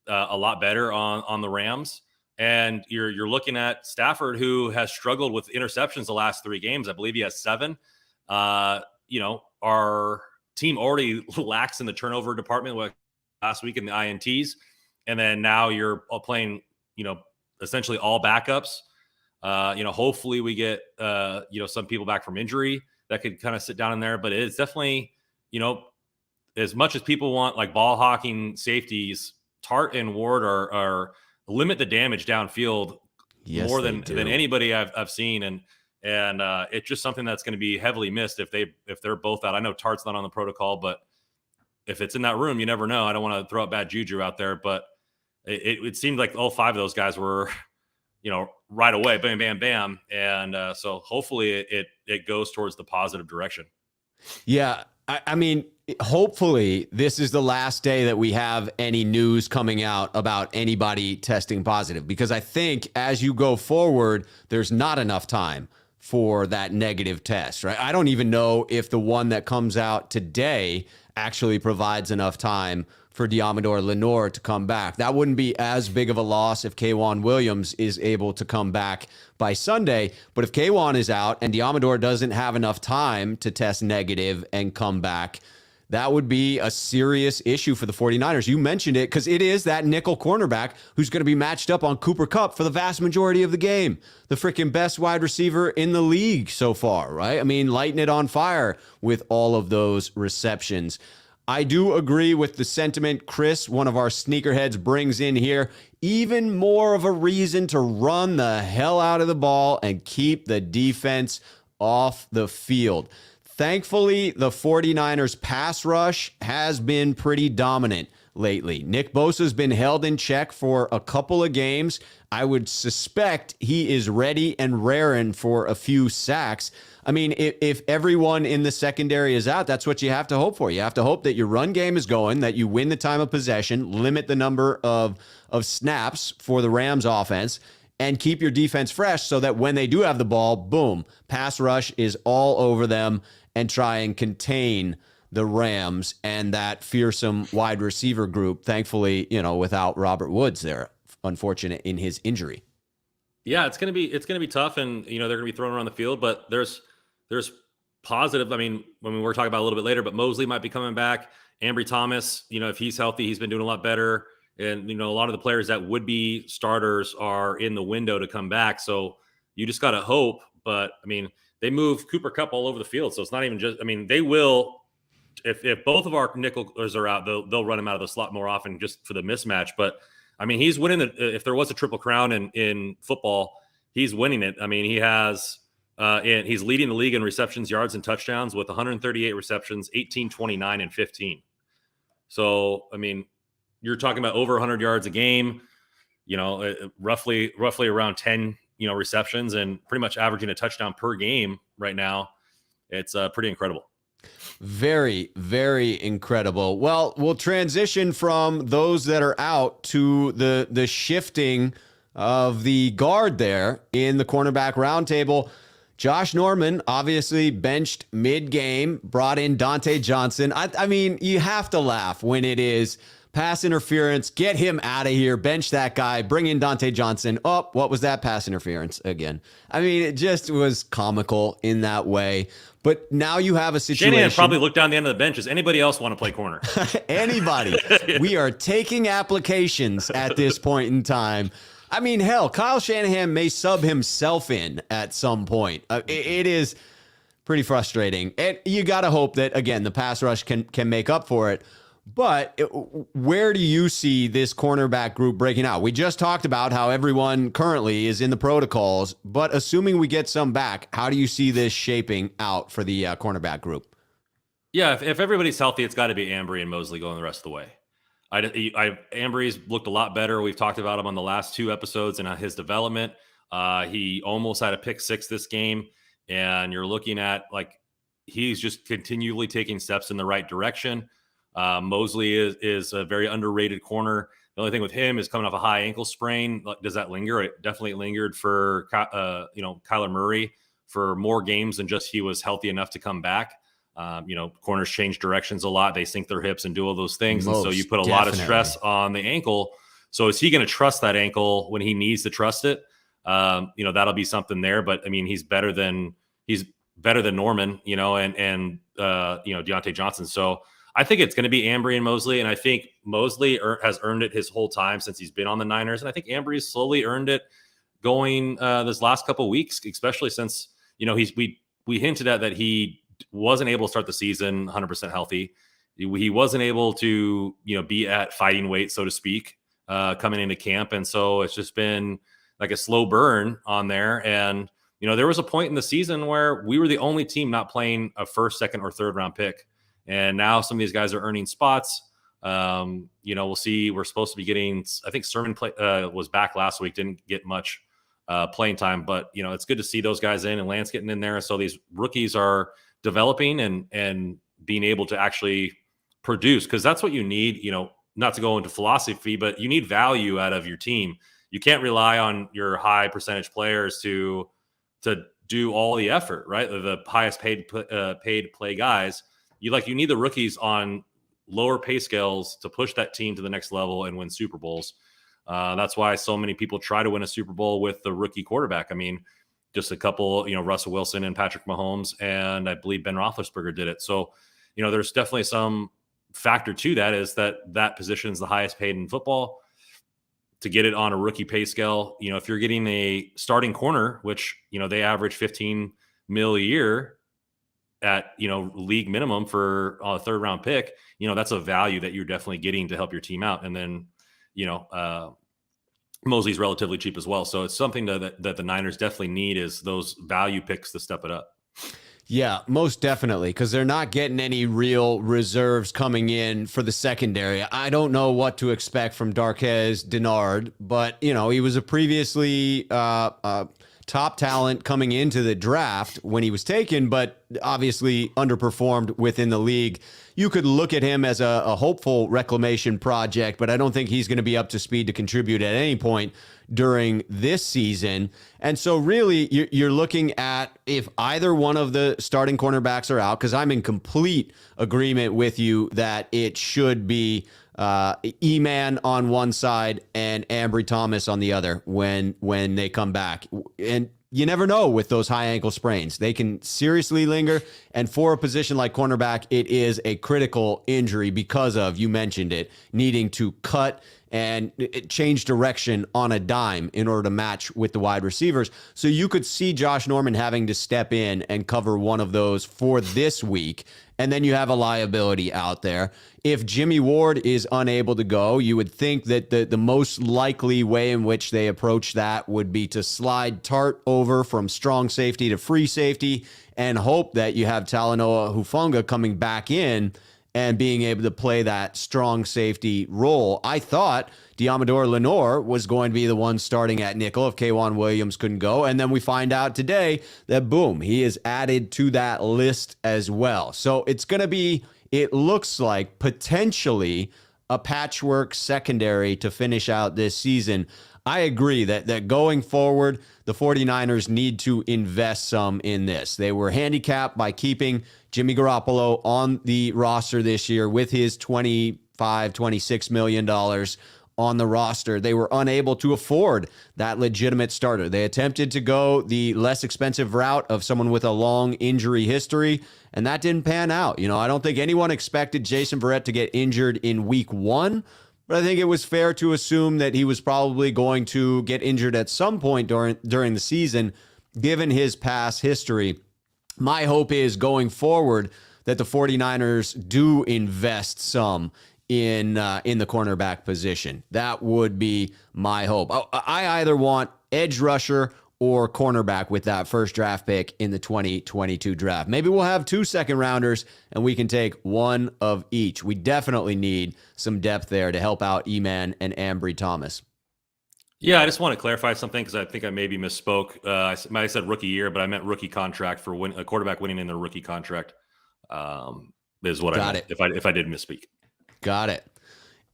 a lot better on the Rams. And you're looking at Stafford, who has struggled with interceptions the last 3 games. I believe he has 7. Our team already lacks in the turnover department last week in the INTs. And then now you're playing, essentially all backups. Hopefully we get, some people back from injury that could kind of sit down in there. But it's definitely, as much as people want like ball hawking safeties, Tart and Ward are limit the damage downfield more than anybody I've seen. And And it's just something that's going to be heavily missed if they're both out. I know Tart's not on the protocol, but if it's in that room, you never know. I don't want to throw out bad juju out there, but it seemed like all 5 of those guys were, right away, bam, bam, bam. And so hopefully it goes towards the positive direction. Yeah. I mean, hopefully this is the last day that we have any news coming out about anybody testing positive, because I think as you go forward, there's not enough time for that negative test, right? I don't even know if the one that comes out today actually provides enough time for Deommodore Lenoir to come back. That wouldn't be as big of a loss if K'Wan Williams is able to come back by Sunday. But if K'Wan is out and Deommodore doesn't have enough time to test negative and come back, that would be a serious issue for the 49ers. You mentioned it because it is that nickel cornerback who's going to be matched up on Cooper Kupp for the vast majority of the game. The freaking best wide receiver in the league so far, right? I mean, lighting it on fire with all of those receptions. I do agree with the sentiment Chris, one of our sneakerheads, brings in here. Even more of a reason to run the hell out of the ball and keep the defense off the field. Thankfully, the 49ers pass rush has been pretty dominant lately. Nick Bosa's been held in check for a couple of games. I would suspect he is ready and raring for a few sacks. I mean, if everyone in the secondary is out, that's what you have to hope for. You have to hope that your run game is going, that you win the time of possession, limit the number of snaps for the Rams offense, and keep your defense fresh so that when they do have the ball, boom, pass rush is all over them and try and contain the Rams and that fearsome wide receiver group. Thankfully, without Robert Woods there, unfortunate in his injury. Yeah, it's gonna be tough, and they're gonna be thrown around the field. But there's positive. I mean, when we're talking about a little bit later, but Mosley might be coming back. Ambry Thomas, if he's healthy, he's been doing a lot better. And a lot of the players that would be starters are in the window to come back. So you just gotta hope. But I mean, they move Cooper Kupp all over the field, so it's not even just. I mean, they will. If both of our nickels are out, they'll run him out of the slot more often just for the mismatch. But I mean, he's winning if there was a triple crown in football, he's winning it. I mean, he has he's leading the league in receptions, yards, and touchdowns with 138 receptions, 18, 29, and 15. So, I mean, you're talking about over 100 yards a game, roughly around 10, receptions, and pretty much averaging a touchdown per game right now. It's pretty incredible. Very, very incredible. Well, we'll transition from those that are out to the shifting of the guard there in the cornerback roundtable. Josh Norman obviously benched mid-game, brought in Dante Johnson. I mean, you have to laugh when it is pass interference, get him out of here, bench that guy, bring in Dante Johnson. Oh, what was that pass interference again? I mean, it just was comical in that way. But now you have a situation. Shanahan probably looked down the end of the bench. Does anybody else want to play corner? Anybody. We are taking applications at this point in time. I mean, hell, Kyle Shanahan may sub himself in at some point. It is pretty frustrating. And you got to hope that, again, the pass rush can make up for it. But where do you see this cornerback group breaking out? We just talked about how everyone currently is in the protocols, but assuming we get some back, how do you see this shaping out for the cornerback group? Yeah, if everybody's healthy, it's got to be Ambry and Mosley going the rest of the way. Ambry's looked a lot better. We've talked about him on the last 2 episodes and his development. He almost had a pick 6 this game, and you're looking at he's just continually taking steps in the right direction. Mosley is a very underrated corner. The only thing with him is coming off a high ankle sprain. Does that linger? It definitely lingered for Kyler Murray for more games than just he was healthy enough to come back. Corners change directions a lot. They sink their hips and do all those things. And so you put a lot of stress on the ankle. So is he going to trust that ankle when he needs to trust it? That'll be something there. But I mean, he's better than Norman, and Deontay Johnson. So I think it's going to be Ambry and Mosley, and I think Mosley has earned it his whole time since he's been on the Niners, and I think Ambry's slowly earned it going this last couple of weeks, especially since we hinted at that he wasn't able to start the season 100% healthy. He wasn't able to be at fighting weight, so to speak, coming into camp, and so it's just been like a slow burn on there. And There was a point in the season where we were the only team not playing a first, second, or third round pick. And now some of these guys are earning spots. We'll see. We're supposed to be getting, I think Sermon was back last week, didn't get much playing time, but it's good to see those guys in and Lance getting in there. So these rookies are developing and being able to actually produce, because that's what you need, not to go into philosophy, but you need value out of your team. You can't rely on your high percentage players to do all the effort, right? The highest paid play guys. You need the rookies on lower pay scales to push that team to the next level and win Super Bowls. That's why so many people try to win a Super Bowl with the rookie quarterback. I mean, just a couple, Russell Wilson and Patrick Mahomes, and I believe Ben Roethlisberger did it. So, there's definitely some factor to that, is that position is the highest paid in football. To get it on a rookie pay scale, if you're getting a starting corner, which, they average 15 mil a year at, league minimum for a third round pick, that's a value that you're definitely getting to help your team out. And then, Mosley's relatively cheap as well. So it's something that the Niners definitely need, is those value picks to step it up. Yeah, most definitely, because they're not getting any real reserves coming in for the secondary. I don't know what to expect from Darquez Dennard, but, he was a previously top talent coming into the draft when he was taken, but obviously underperformed within the league. You could look at him as a hopeful reclamation project, but I don't think he's going to be up to speed to contribute at any point during this season. And so really you're looking at if either one of the starting cornerbacks are out, because I'm in complete agreement with you that it should be E-Man on one side and Ambry Thomas on the other when they come back. And you never know with those high ankle sprains. They can seriously linger. And for a position like cornerback, it is a critical injury because of, you mentioned it, needing to cut and change direction on a dime in order to match with the wide receivers. So you could see Josh Norman having to step in and cover one of those for this week. And then you have a liability out there. If Jimmy Ward is unable to go, you would think that the most likely way in which they approach that would be to slide Tart over from strong safety to free safety and hope that you have Talanoa Hufanga coming back in and being able to play that strong safety role. I thought Diamador Lenore was going to be the one starting at nickel if K'Wan Williams couldn't go. And then we find out today that, boom, he is added to that list as well. So it's going to be, it looks like, potentially a patchwork secondary to finish out this season. I agree that going forward, the 49ers need to invest some in this. They were handicapped by keeping Jimmy Garoppolo on the roster this year with his $26 million on the roster. They were unable to afford that legitimate starter. They attempted to go the less expensive route of someone with a long injury history, and that didn't pan out. I don't think anyone expected Jason Verrett to get injured in week 1, but I think it was fair to assume that he was probably going to get injured at some point during the season, given his past history. My hope is going forward that the 49ers do invest some in the cornerback position. That would be my hope. I either want edge rusher or cornerback with that first draft pick in the 2022 draft. Maybe we'll have 2 second rounders and we can take one of each. We definitely need some depth there to help out E-Man and Ambry Thomas. Yeah, I just want to clarify something because I think I maybe misspoke. I said rookie year, but I meant rookie contract for a quarterback winning in their rookie contract. Is what I meant, if I did misspeak. Got it.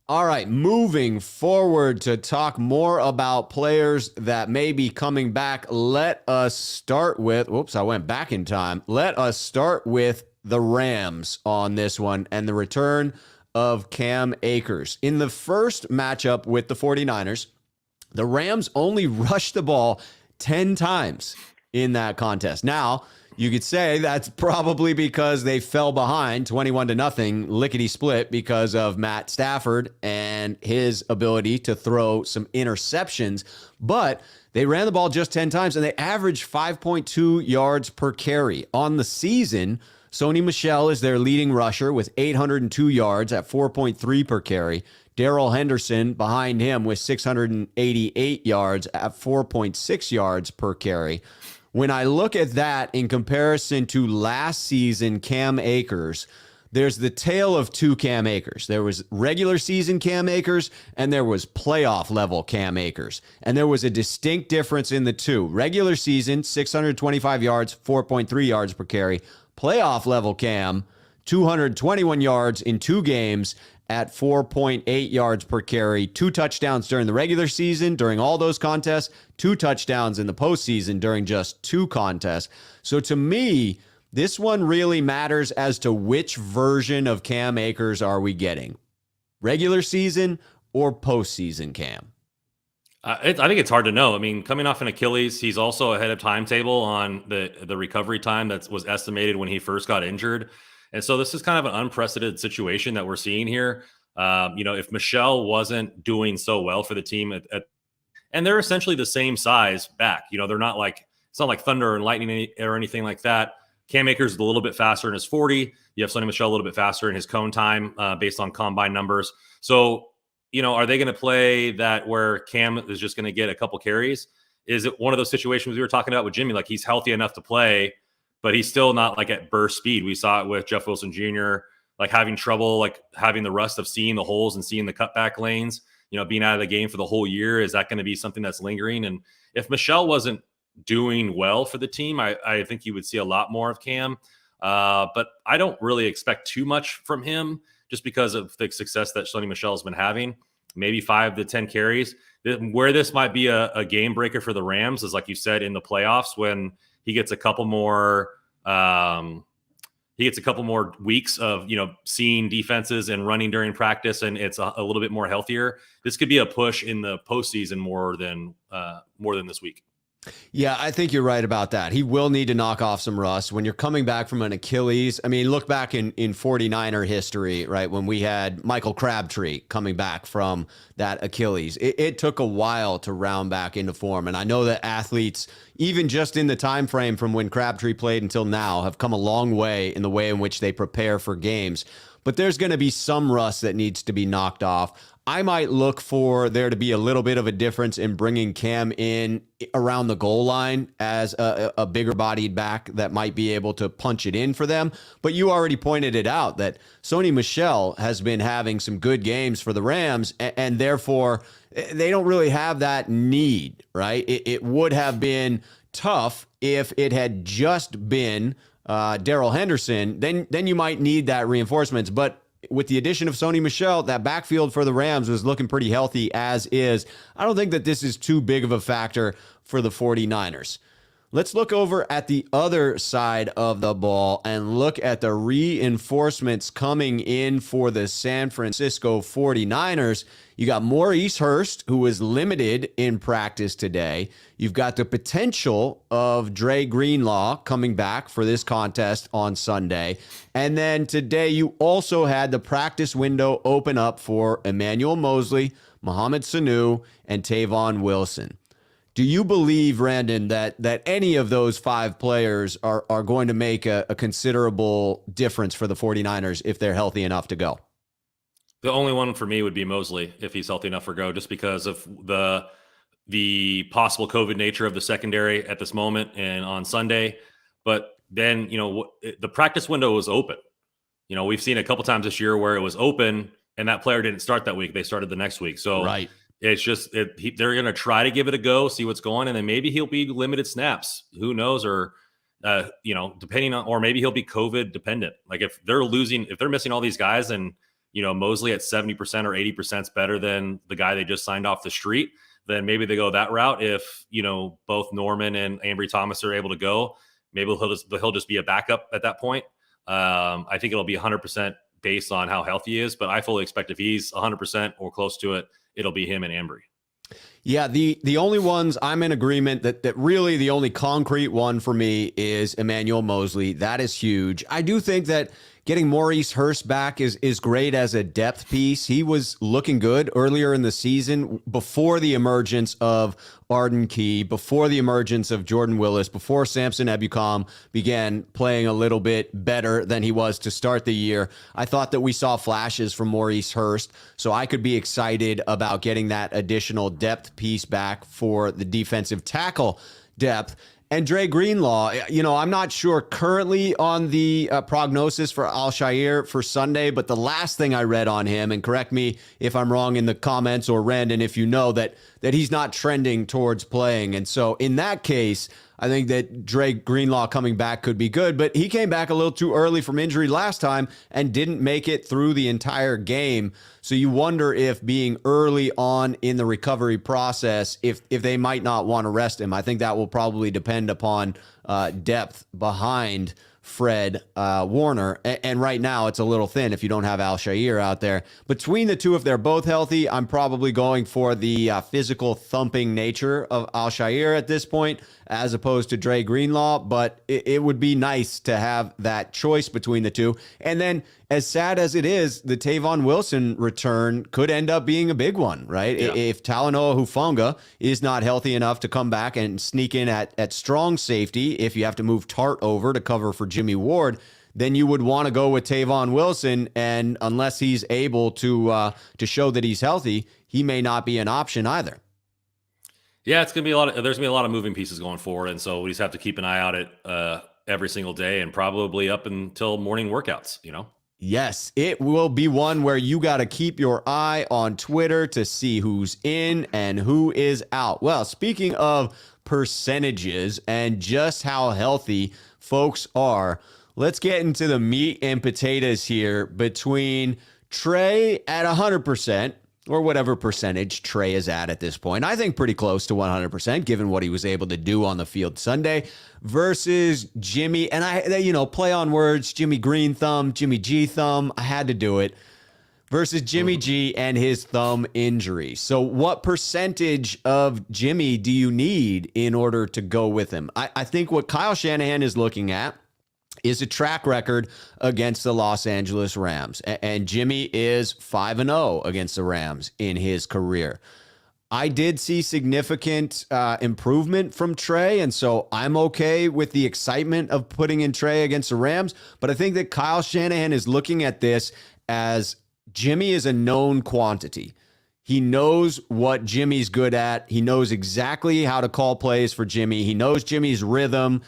All right, moving forward to talk more about players that may be coming back. Let us start with, whoops, I went back in time. Let us start with the Rams on this one and the return of Cam Akers. In the first matchup with the 49ers, the Rams only rushed the ball 10 times in that contest. Now, you could say that's probably because they fell behind 21-0, lickety split, because of Matt Stafford and his ability to throw some interceptions. But they ran the ball just 10 times and they averaged 5.2 yards per carry. On the season, Sony Michel is their leading rusher with 802 yards at 4.3 per carry. Darrell Henderson behind him with 688 yards at 4.6 yards per carry. When I look at that in comparison to last season Cam Akers, there's the tale of two Cam Akers. There was regular season Cam Akers and there was playoff level Cam Akers. And there was a distinct difference in the two. Regular season, 625 yards, 4.3 yards per carry. Playoff level Cam, 221 yards in 2 games at 4.8 yards per carry. 2 touchdowns during the regular season, during all those contests. 2 touchdowns in the postseason during just 2 contests. So to me, this one really matters as to which version of Cam Akers are we getting. Regular season or postseason Cam? I think it's hard to know. I mean, coming off an Achilles, he's also ahead of timetable on the recovery time that was estimated when he first got injured. And so this is kind of an unprecedented situation that we're seeing here. If Michelle wasn't doing so well for the team, and they're essentially the same size back, they're not like, it's not like thunder and lightning or anything like that. Cam Akers is a little bit faster in his 40. You have Sonny Michel a little bit faster in his cone time based on combine numbers. So, are they going to play that where Cam is just going to get a couple carries? Is it one of those situations we were talking about with Jimmy? Like he's healthy enough to play, but he's still not like at burst speed. We saw it with Jeff Wilson Jr., like having trouble, like having the rust of seeing the holes and seeing the cutback lanes, being out of the game for the whole year. Is that going to be something that's lingering? And if Michelle wasn't doing well for the team, I think you would see a lot more of Cam. But I don't really expect too much from him just because of the success that Sonny Michel has been having. Maybe 5 to 10 carries. Where this might be a game breaker for the Rams is, like you said, in the playoffs when he gets a couple more weeks of seeing defenses and running during practice, and it's a little bit more healthier. This could be a push in the postseason more than this week. Yeah, I think you're right about that. He will need to knock off some rust. When you're coming back from an Achilles, I mean, look back in 49er history, right, when we had Michael Crabtree coming back from that Achilles. It took a while to round back into form. And I know that athletes, even just in the time frame from when Crabtree played until now, have come a long way in the way in which they prepare for games. But there's going to be some rust that needs to be knocked off. I might look for there to be a little bit of a difference in bringing Cam in around the goal line as a bigger bodied back that might be able to punch it in for them. But you already pointed it out that Sonny Michel has been having some good games for the Rams, and therefore they don't really have that need, right? It would have been tough if it had just been Darrell Henderson. Then you might need that reinforcements. But with the addition of Sonny Michel, that backfield for the Rams was looking pretty healthy as is. I don't think that this is too big of a factor for the 49ers. Let's look over at the other side of the ball and look at the reinforcements coming in for the San Francisco 49ers. You got Maurice Hurst, who was limited in practice today. You've got the potential of Dre Greenlaw coming back for this contest on Sunday. And then today you also had the practice window open up for Emmanuel Moseley, Mohamed Sanu, and Tavon Wilson. Do you believe, Randon, that any of those 5 players are going to make a considerable difference for the 49ers if they're healthy enough to go? The only one for me would be Moseley if he's healthy enough for go, just because of the possible COVID nature of the secondary at this moment and on Sunday. But then, the practice window was open. We've seen a couple times this year where it was open and that player didn't start that week. They started the next week. So right. It's just they're going to try to give it a go, see what's going, and then maybe he'll be limited snaps. Who knows? Or depending on, or maybe he'll be COVID dependent. Like if they're missing all these guys, and Moseley at 70% or 80% is better than the guy they just signed off the street, then maybe they go that route. If both Norman and Ambry Thomas are able to go, maybe he'll just be a backup at that point. I think it'll be 100% based on how healthy he is, but I fully expect if he's 100% or close to it, it'll be him and Ambry. Yeah, the only ones I'm in agreement that really the only concrete one for me is Emmanuel Moseley. That is huge. I do think that getting Maurice Hurst back is great as a depth piece. He was looking good earlier in the season before the emergence of Arden Key, before the emergence of Jordan Willis, before Samson Ebukam began playing a little bit better than he was to start the year. I thought that we saw flashes from Maurice Hurst, so I could be excited about getting that additional depth piece back for the defensive tackle depth. And Dre Greenlaw, I'm not sure currently on the prognosis for Al-Shaair for Sunday, but the last thing I read on him, and correct me if I'm wrong in the comments, or Randon, if you know, that he's not trending towards playing. And so in that case, I think that Dre Greenlaw coming back could be good, but he came back a little too early from injury last time and didn't make it through the entire game. So you wonder if being early on in the recovery process, if they might not want to rest him. I think that will probably depend upon depth behind Fred Warner. And right now it's a little thin if you don't have Al-Shaair out there. Between the two, if they're both healthy, I'm probably going for the physical thumping nature of Al-Shaair at this point, as opposed to Dre Greenlaw. But it would be nice to have that choice between the two. And then, as sad as it is, the Tavon Wilson return could end up being a big one, right? Yeah. If Talanoa Hufanga is not healthy enough to come back and sneak in at strong safety, if you have to move Tart over to cover for Jimmy Ward, then you would want to go with Tavon Wilson. And unless he's able to show that he's healthy, he may not be an option either. Yeah, it's gonna be there's gonna be a lot of moving pieces going forward, and so we just have to keep an eye out at every single day, and probably up until morning workouts. Yes, it will be one where you got to keep your eye on Twitter to see who's in and who is out. Well, speaking of percentages and just how healthy folks are, let's get into the meat and potatoes here between Trey at 100%, or whatever percentage Trey is at this point. I think pretty close to 100%, given what he was able to do on the field Sunday, versus Jimmy. And play on words, Jimmy Green thumb, Jimmy G thumb. I had to do it. Versus Jimmy G and his thumb injury. So what percentage of Jimmy do you need in order to go with him? I think what Kyle Shanahan is looking at is a track record against the Los Angeles Rams. And Jimmy is 5-0 against the Rams in his career. I did see significant improvement from Trey, and so I'm okay with the excitement of putting in Trey against the Rams. But I think that Kyle Shanahan is looking at this as Jimmy is a known quantity. He knows what Jimmy's good at. He knows exactly how to call plays for Jimmy. He knows Jimmy's rhythm.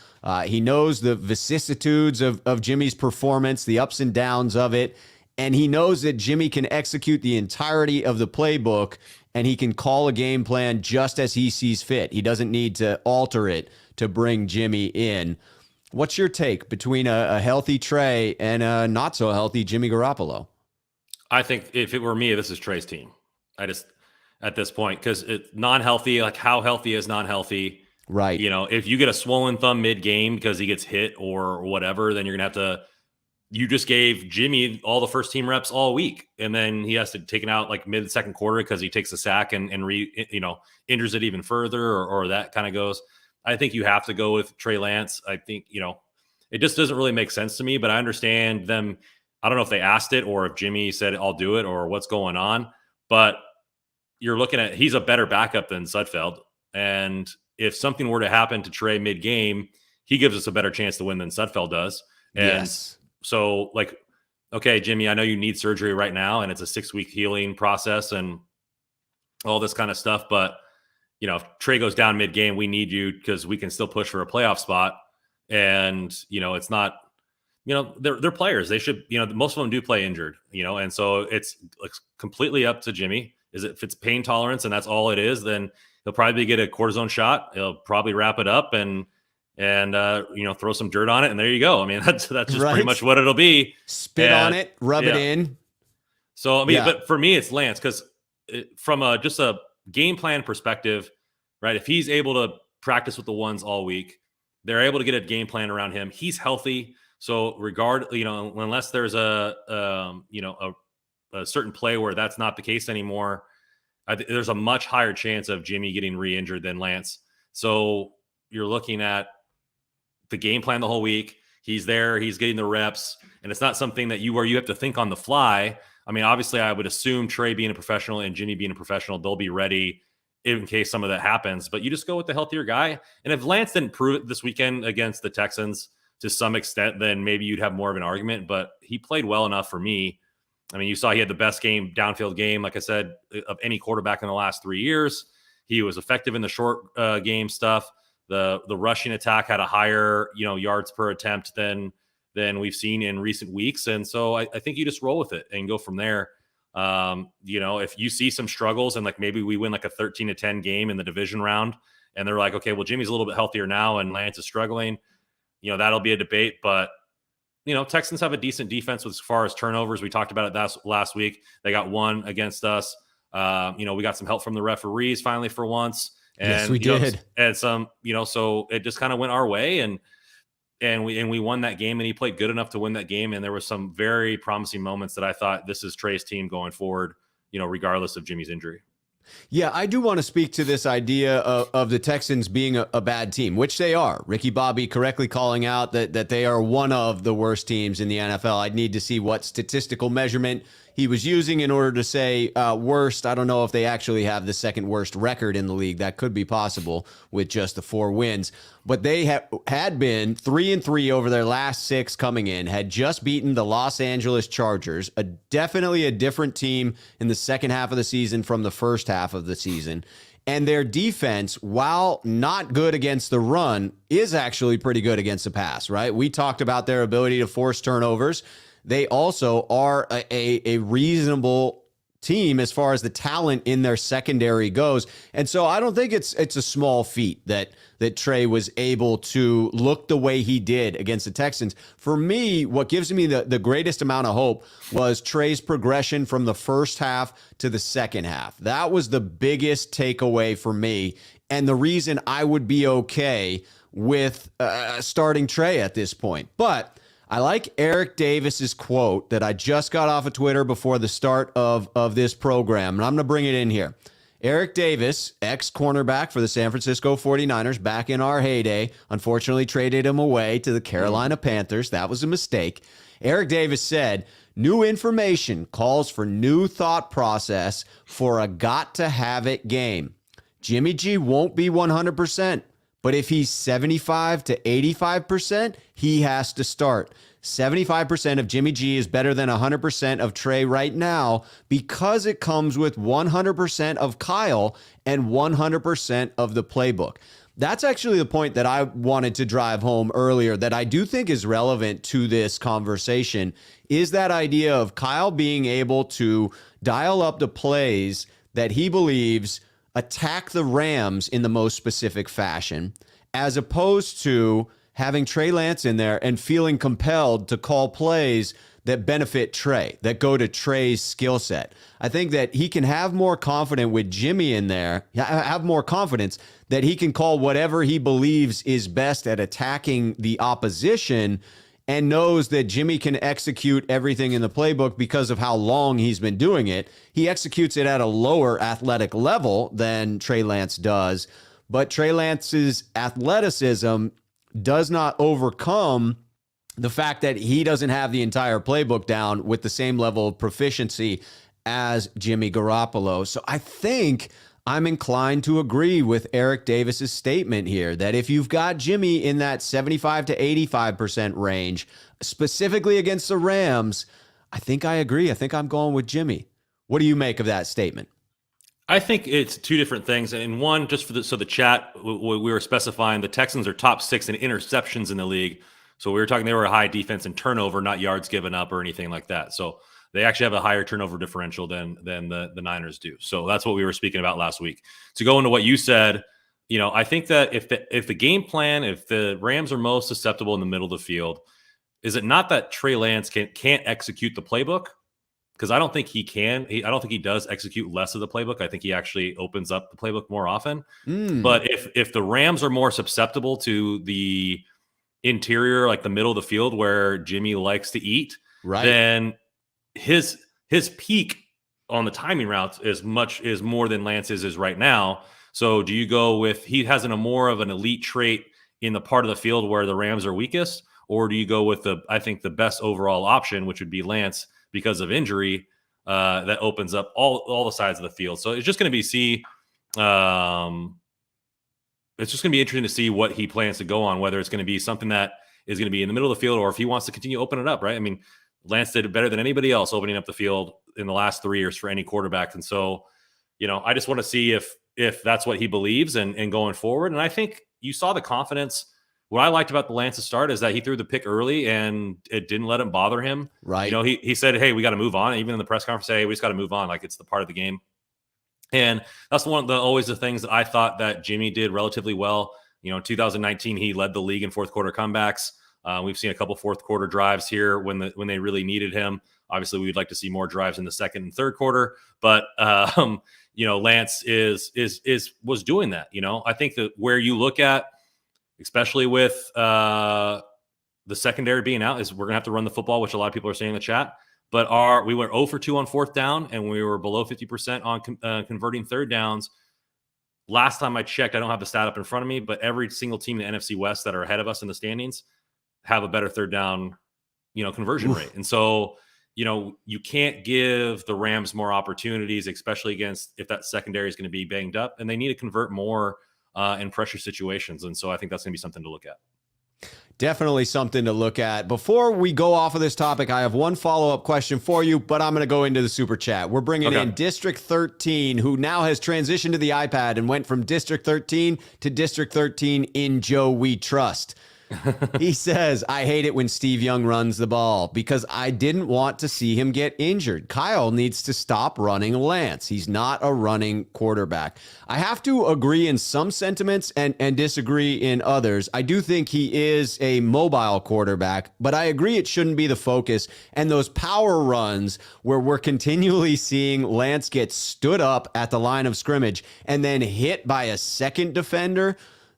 He knows the vicissitudes of Jimmy's performance, the ups and downs of it. And he knows that Jimmy can execute the entirety of the playbook, and he can call a game plan just as he sees fit. He doesn't need to alter it to bring Jimmy in. What's your take between a healthy Trey and a not so healthy Jimmy Garoppolo? I think if it were me, this is Trey's team. At this point, because it's non-healthy, like how healthy is non-healthy? Right. If you get a swollen thumb mid-game because he gets hit or whatever, then you're going to have to, you just gave Jimmy all the first team reps all week. And then he has to take it out like mid second quarter because he takes a sack and injures it even further or that kind of goes. I think you have to go with Trey Lance. I think, it just doesn't really make sense to me, but I understand them. I don't know if they asked it or if Jimmy said, I'll do it or what's going on. But you're looking at, he's a better backup than Sudfeld. And if something were to happen to Trey mid-game, he gives us a better chance to win than Sudfeld does. And yes. So, okay, Jimmy, I know you need surgery right now, and it's a 6-week healing process and all this kind of stuff. But, if Trey goes down mid-game, we need you because we can still push for a playoff spot. And, it's not, they're players. They should, most of them do play injured, and so it's completely up to Jimmy. If it's pain tolerance and that's all it is, then he'll probably get a cortisone shot. He'll probably wrap it up and throw some dirt on it. And there you go. I mean, that's just right. Pretty much what it'll be. Spit on it, rub it in. So, but for me, it's Lance, because from just a game plan perspective, right? If he's able to practice with the ones all week, they're able to get a game plan around him. He's healthy. So unless there's a certain play where that's not the case anymore, there's a much higher chance of Jimmy getting re-injured than Lance. So you're looking at the game plan the whole week. He's there, he's getting the reps, and it's not something that you have to think on the fly. I mean, obviously I would assume Trey being a professional and Jimmy being a professional, they'll be ready in case some of that happens, but you just go with the healthier guy. And if Lance didn't prove it this weekend against the Texans to some extent, then maybe you'd have more of an argument, but he played well enough for me. I mean, you saw he had the best downfield game, like I said, of any quarterback in the last 3 years. He was effective in the short game stuff. The rushing attack had a higher, yards per attempt than we've seen in recent weeks. And so I think you just roll with it and go from there. If you see some struggles and like maybe we win like a 13-10 game in the division round and they're like, okay, well, Jimmy's a little bit healthier now and Lance is struggling, that'll be a debate. But, Texans have a decent defense as far as turnovers. We talked about it last week. They got one against us. We got some help from the referees finally for once. And, yes, we did. And some, so it just kind of went our way and we won that game, and he played good enough to win that game. And there were some very promising moments that I thought this is Trey's team going forward, regardless of Jimmy's injury. Yeah, I do want to speak to this idea of the Texans being a bad team, which they are. Ricky Bobby correctly calling out that they are one of the worst teams in the NFL. I'd need to see what statistical measurement he was using in order to say worst. I don't know if they actually have the second worst record in the league. That could be possible with just the 4 wins. But they had been 3-3 over their last 6 coming in, had just beaten the Los Angeles Chargers, definitely a different team in the second half of the season from the first half of the season. And their defense, while not good against the run, is actually pretty good against the pass, right? We talked about their ability to force turnovers. They also are a reasonable team as far as the talent in their secondary goes. And so I don't think it's a small feat that Trey was able to look the way he did against the Texans. For me, what gives me the greatest amount of hope was Trey's progression from the first half to the second half. That was the biggest takeaway for me, and the reason I would be okay with starting Trey at this point. But I like Eric Davis's quote that I just got off of Twitter before the start of this program, and I'm going to bring it in here. Eric Davis, ex-cornerback for the San Francisco 49ers back in our heyday, unfortunately traded him away to the Carolina Panthers. That was a mistake. Eric Davis said, "New information calls for new thought process for a got-to-have-it game. Jimmy G won't be 100%. But if he's 75 to 85%, he has to start. 75% of Jimmy G is better than 100% of Trey right now because it comes with 100% of Kyle and 100% of the playbook." That's actually the point that I wanted to drive home earlier that I do think is relevant to this conversation, is that idea of Kyle being able to dial up the plays that he believes attack the Rams in the most specific fashion, as opposed to having Trey Lance in there and feeling compelled to call plays that benefit Trey, that go to Trey's skill set. I think that he can have more confidence with Jimmy in there, have more confidence that he can call whatever he believes is best at attacking the opposition, and knows that Jimmy can execute everything in the playbook because of how long he's been doing it. He executes it at a lower athletic level than Trey Lance does, but Trey Lance's athleticism does not overcome the fact that he doesn't have the entire playbook down with the same level of proficiency as Jimmy Garoppolo. So I think I'm inclined to agree with Eric Davis's statement here that if you've got Jimmy in that 75 to 85% range, specifically against the Rams, I think I agree. I think I'm going with Jimmy. What do you make of that statement? I think it's two different things. And one, just for the chat, we were specifying the Texans are top 6 in interceptions in the league. So we were talking they were a high defense in turnover, not yards given up or anything like that. So they actually have a higher turnover differential than the Niners do. So that's what we were speaking about last week. To go into what you said, I think that if the game plan, if the Rams are most susceptible in the middle of the field, is it not that Trey Lance can't execute the playbook? Because I don't think he can. I don't think he does execute less of the playbook. I think he actually opens up the playbook more often. But if the Rams are more susceptible to the interior, like the middle of the field where Jimmy likes to eat, right, then his peak on the timing routes is more than Lance's is right now. So do you go with he has a more of an elite trait in the part of the field where the Rams are weakest, or do you go with I think the best overall option, which would be Lance because of injury, that opens up all the sides of the field? So it's just going to be it's just going to be interesting to see what he plans to go on, whether it's going to be something that is going to be in the middle of the field or if he wants to continue to open it up, right? I mean, Lance did it better than anybody else opening up the field in the last 3 years for any quarterback. And so, I just want to see if if that's what he believes and going forward. And I think you saw the confidence. What I liked about the Lance's start is that he threw the pick early and it didn't let him bother him. Right. He said, hey, we got to move on. Even in the press conference, hey, we just got to move on. Like, it's the part of the game. And that's always the things that I thought that Jimmy did relatively well. In 2019, he led the league in fourth quarter comebacks. We've seen a couple fourth quarter drives here when they really needed him. Obviously, we'd like to see more drives in the second and third quarter, but Lance was doing that. I think that where you look at, especially with the secondary being out, is we're gonna have to run the football, which a lot of people are saying in the chat. But we went 0 for 2 on fourth down, and we were below 50% on converting third downs. Last time I checked, I don't have the stat up in front of me, but every single team in the NFC West that are ahead of us in the standings have a better third down, conversion rate. And so, you can't give the Rams more opportunities, especially against if that secondary is going to be banged up, and they need to convert more in pressure situations. And so I think that's going to be something to look at. Definitely something to look at. Before we go off of this topic, I have one follow-up question for you, but I'm going to go into the super chat. We're bringing in District 13, who now has transitioned to the iPad and went from District 13 to District 13 in Joe We Trust. He says, I hate it when Steve Young runs the ball because I didn't want to see him get injured. Kyle needs to stop running Lance. He's not a running quarterback. I have to agree in some sentiments and disagree in others. I do think he is a mobile quarterback, but I agree it shouldn't be the focus. And those power runs where we're continually seeing Lance get stood up at the line of scrimmage and then hit by a second defender,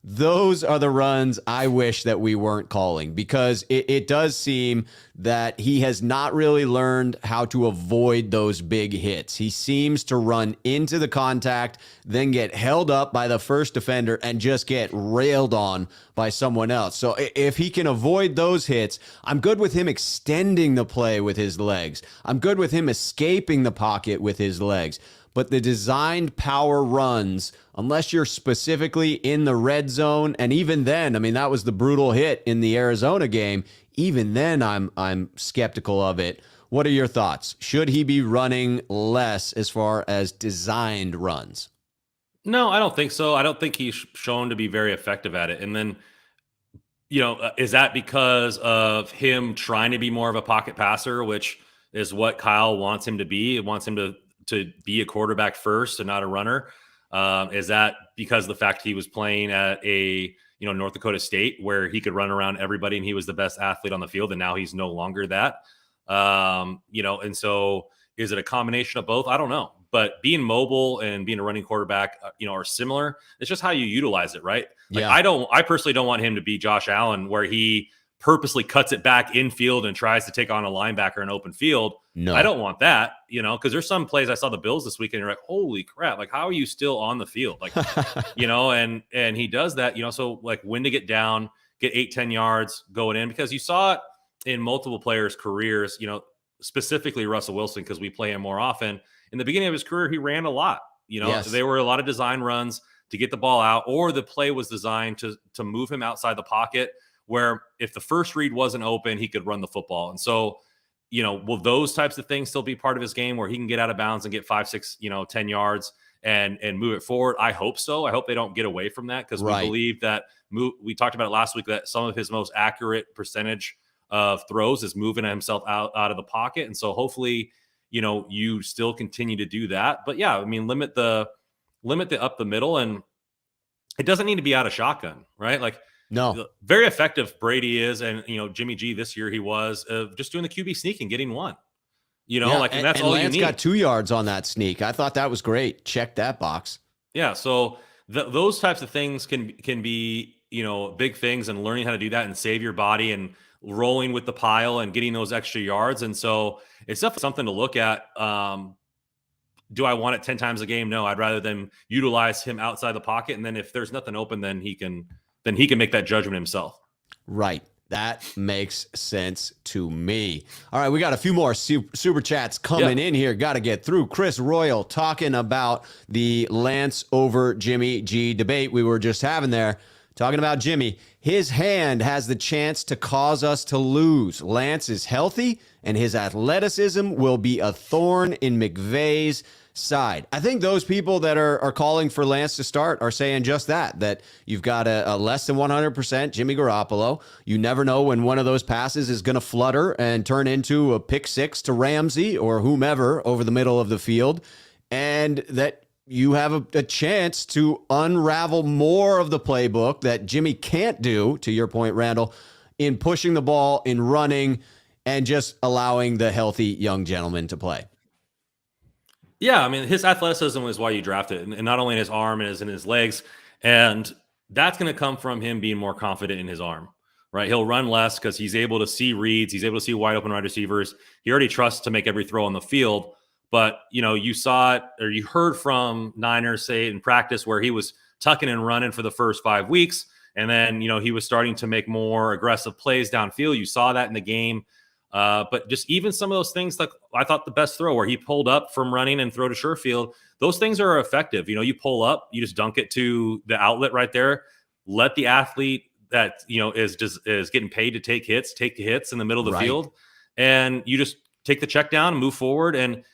those are the runs I wish that we weren't calling, because it does seem that he has not really learned how to avoid those big hits. He seems to run into the contact, then get held up by the first defender and just get railed on by someone else. So if he can avoid those hits, I'm good with him extending the play with his legs. I'm good with him escaping the pocket with his legs. But the designed power runs, unless you're specifically in the red zone, and even then, I mean, that was the brutal hit in the Arizona game. Even then, I'm skeptical of it. What are your thoughts? Should he be running less as far as designed runs? No, I don't think so. I don't think he's shown to be very effective at it. And then, is that because of him trying to be more of a pocket passer, which is what Kyle wants him to be? It wants him to be a quarterback first and not a runner? Is that because of the fact he was playing at a North Dakota State where he could run around everybody and he was the best athlete on the field, and now he's no longer that? And so is it a combination of both? I don't know. But being mobile and being a running quarterback, are similar. It's just how you utilize it, right? Like, yeah. I personally don't want him to be Josh Allen, where he purposely cuts it back infield and tries to take on a linebacker in open field. No, I don't want that, because there's some plays I saw the Bills this weekend. You're like, holy crap! Like, how are you still on the field? Like, and he does that, So like, when to get down, get 8-10 yards going in, because you saw it in multiple players' careers. Specifically Russell Wilson, because we play him more often. In the beginning of his career, he ran a lot. Yes. There were a lot of design runs to get the ball out, or the play was designed to move him outside the pocket, where if the first read wasn't open, he could run the football. And so, will those types of things still be part of his game where he can get out of bounds and get 5, 6, 10 yards and move it forward? I hope so. I hope they don't get away from that, because we believe that we talked about it last week, that some of his most accurate percentage of throws is moving himself out of the pocket. And so hopefully, you still continue to do that. But yeah, I mean, limit the up the middle, and it doesn't need to be out of shotgun, right? Like, no, very effective Brady is, and Jimmy G this year he was just doing the QB sneak and getting one. And that's all Lance you need. got 2 yards on that sneak. I thought that was great. Check that box. Yeah, so those types of things can be big things, and learning how to do that and save your body and rolling with the pile and getting those extra yards. And so it's definitely something to look at. Do I want it 10 times a game? No, I'd rather them utilize him outside the pocket, and then if there's nothing open, then he can make that judgment himself. Right. That makes sense to me. All right, we got a few more super chats coming in here. Got to get through. Chris Royal talking about the Lance over Jimmy G debate we were just having there. Talking about Jimmy, his hand has the chance to cause us to lose. Lance is healthy, and his athleticism will be a thorn in McVay's side. I think those people that are calling for Lance to start are saying just that you've got a less than 100% Jimmy Garoppolo. You never know when one of those passes is going to flutter and turn into a pick six to Ramsey or whomever over the middle of the field, and that you have a chance to unravel more of the playbook that Jimmy can't do, to your point, Randall, in pushing the ball, in running, and just allowing the healthy young gentleman to play. Yeah, I mean, his athleticism is why you draft it, and not only in his arm and in his legs. And that's going to come from him being more confident in his arm, right? He'll run less because he's able to see reads. He's able to see wide open wide receivers. He already trusts to make every throw on the field. But, you saw it, or you heard from Niners say in practice where he was tucking and running for the first 5 weeks. And then, he was starting to make more aggressive plays downfield. You saw that in the game. But just even some of those things, like I thought the best throw where he pulled up from running and throw to Sherfield, those things are effective. You pull up, you just dunk it to the outlet right there. Let the athlete that, is getting paid to take the hits in the middle of the field. And you just take the check down and move forward and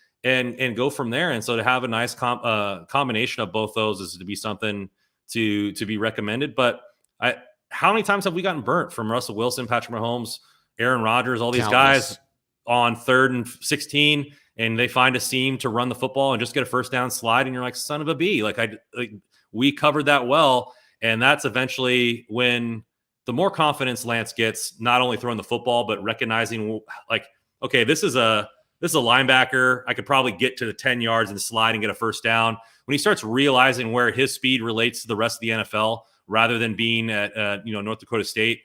go from there. And so to have a nice combination of both those is to be something to be recommended. But how many times have we gotten burnt from Russell Wilson, Patrick Mahomes, Aaron Rodgers, all these guys on 3rd and 16, and they find a seam to run the football and just get a first down slide, and you're like, son of a bee. We covered that well, and that's eventually when the more confidence Lance gets, not only throwing the football but recognizing, okay, this is a linebacker. I could probably get to the 10 yards and slide and get a first down. When he starts realizing where his speed relates to the rest of the NFL, rather than being at North Dakota State,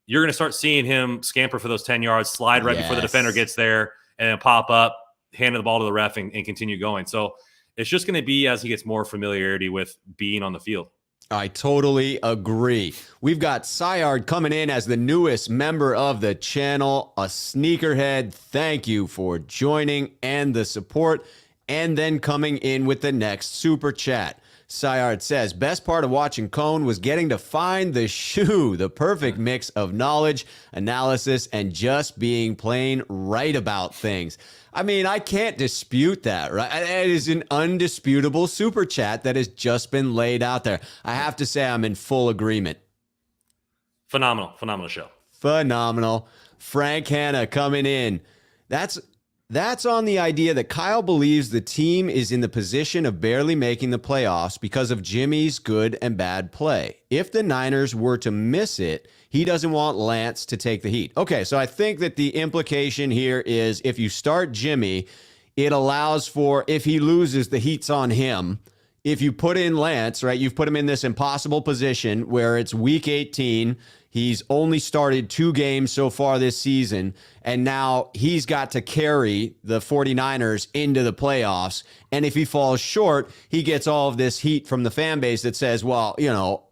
you're going to start seeing him scamper for those 10 yards, slide right before the defender gets there, and then pop up, hand the ball to the ref, and continue going. So it's just going to be as he gets more familiarity with being on the field. I totally agree. We've got Syard coming in as the newest member of the channel, a sneakerhead. Thank you for joining and the support, and then coming in with the next super chat. Syard says, best part of watching Cone was getting to find the shoe, the perfect mix of knowledge, analysis, and just being plain right about things. I mean, I can't dispute that, right? It is an undisputable super chat that has just been laid out there. I have to say I'm in full agreement. Phenomenal show. Phenomenal. Frank Hanna coming in. That's on the idea that Kyle believes the team is in the position of barely making the playoffs because of Jimmy's good and bad play. If the Niners were to miss it, he doesn't want Lance to take the heat. Okay, so I think that the implication here is if you start Jimmy, it allows for, if he loses, the heat's on him. If you put in Lance, right, you've put him in this impossible position where it's week 18. He's only started 2 games so far this season, and now he's got to carry the 49ers into the playoffs. And if he falls short, he gets all of this heat from the fan base that says, well,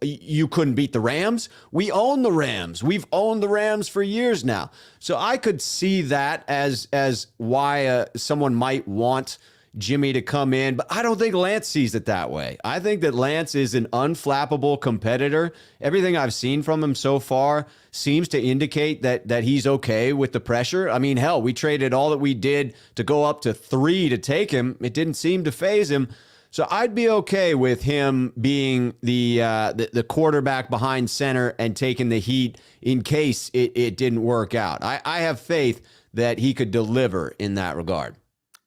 you couldn't beat the Rams. We own the Rams. We've owned the Rams for years now. So I could see that as why someone might want Jimmy to come in, but I don't think Lance sees it that way. I think that Lance is an unflappable competitor. Everything I've seen from him so far seems to indicate that he's okay with the pressure. I mean, hell, we traded all that we did to go up to 3 to take him. It didn't seem to faze him. So I'd be okay with him being the quarterback behind center and taking the heat in case it didn't work out. I have faith that he could deliver in that regard.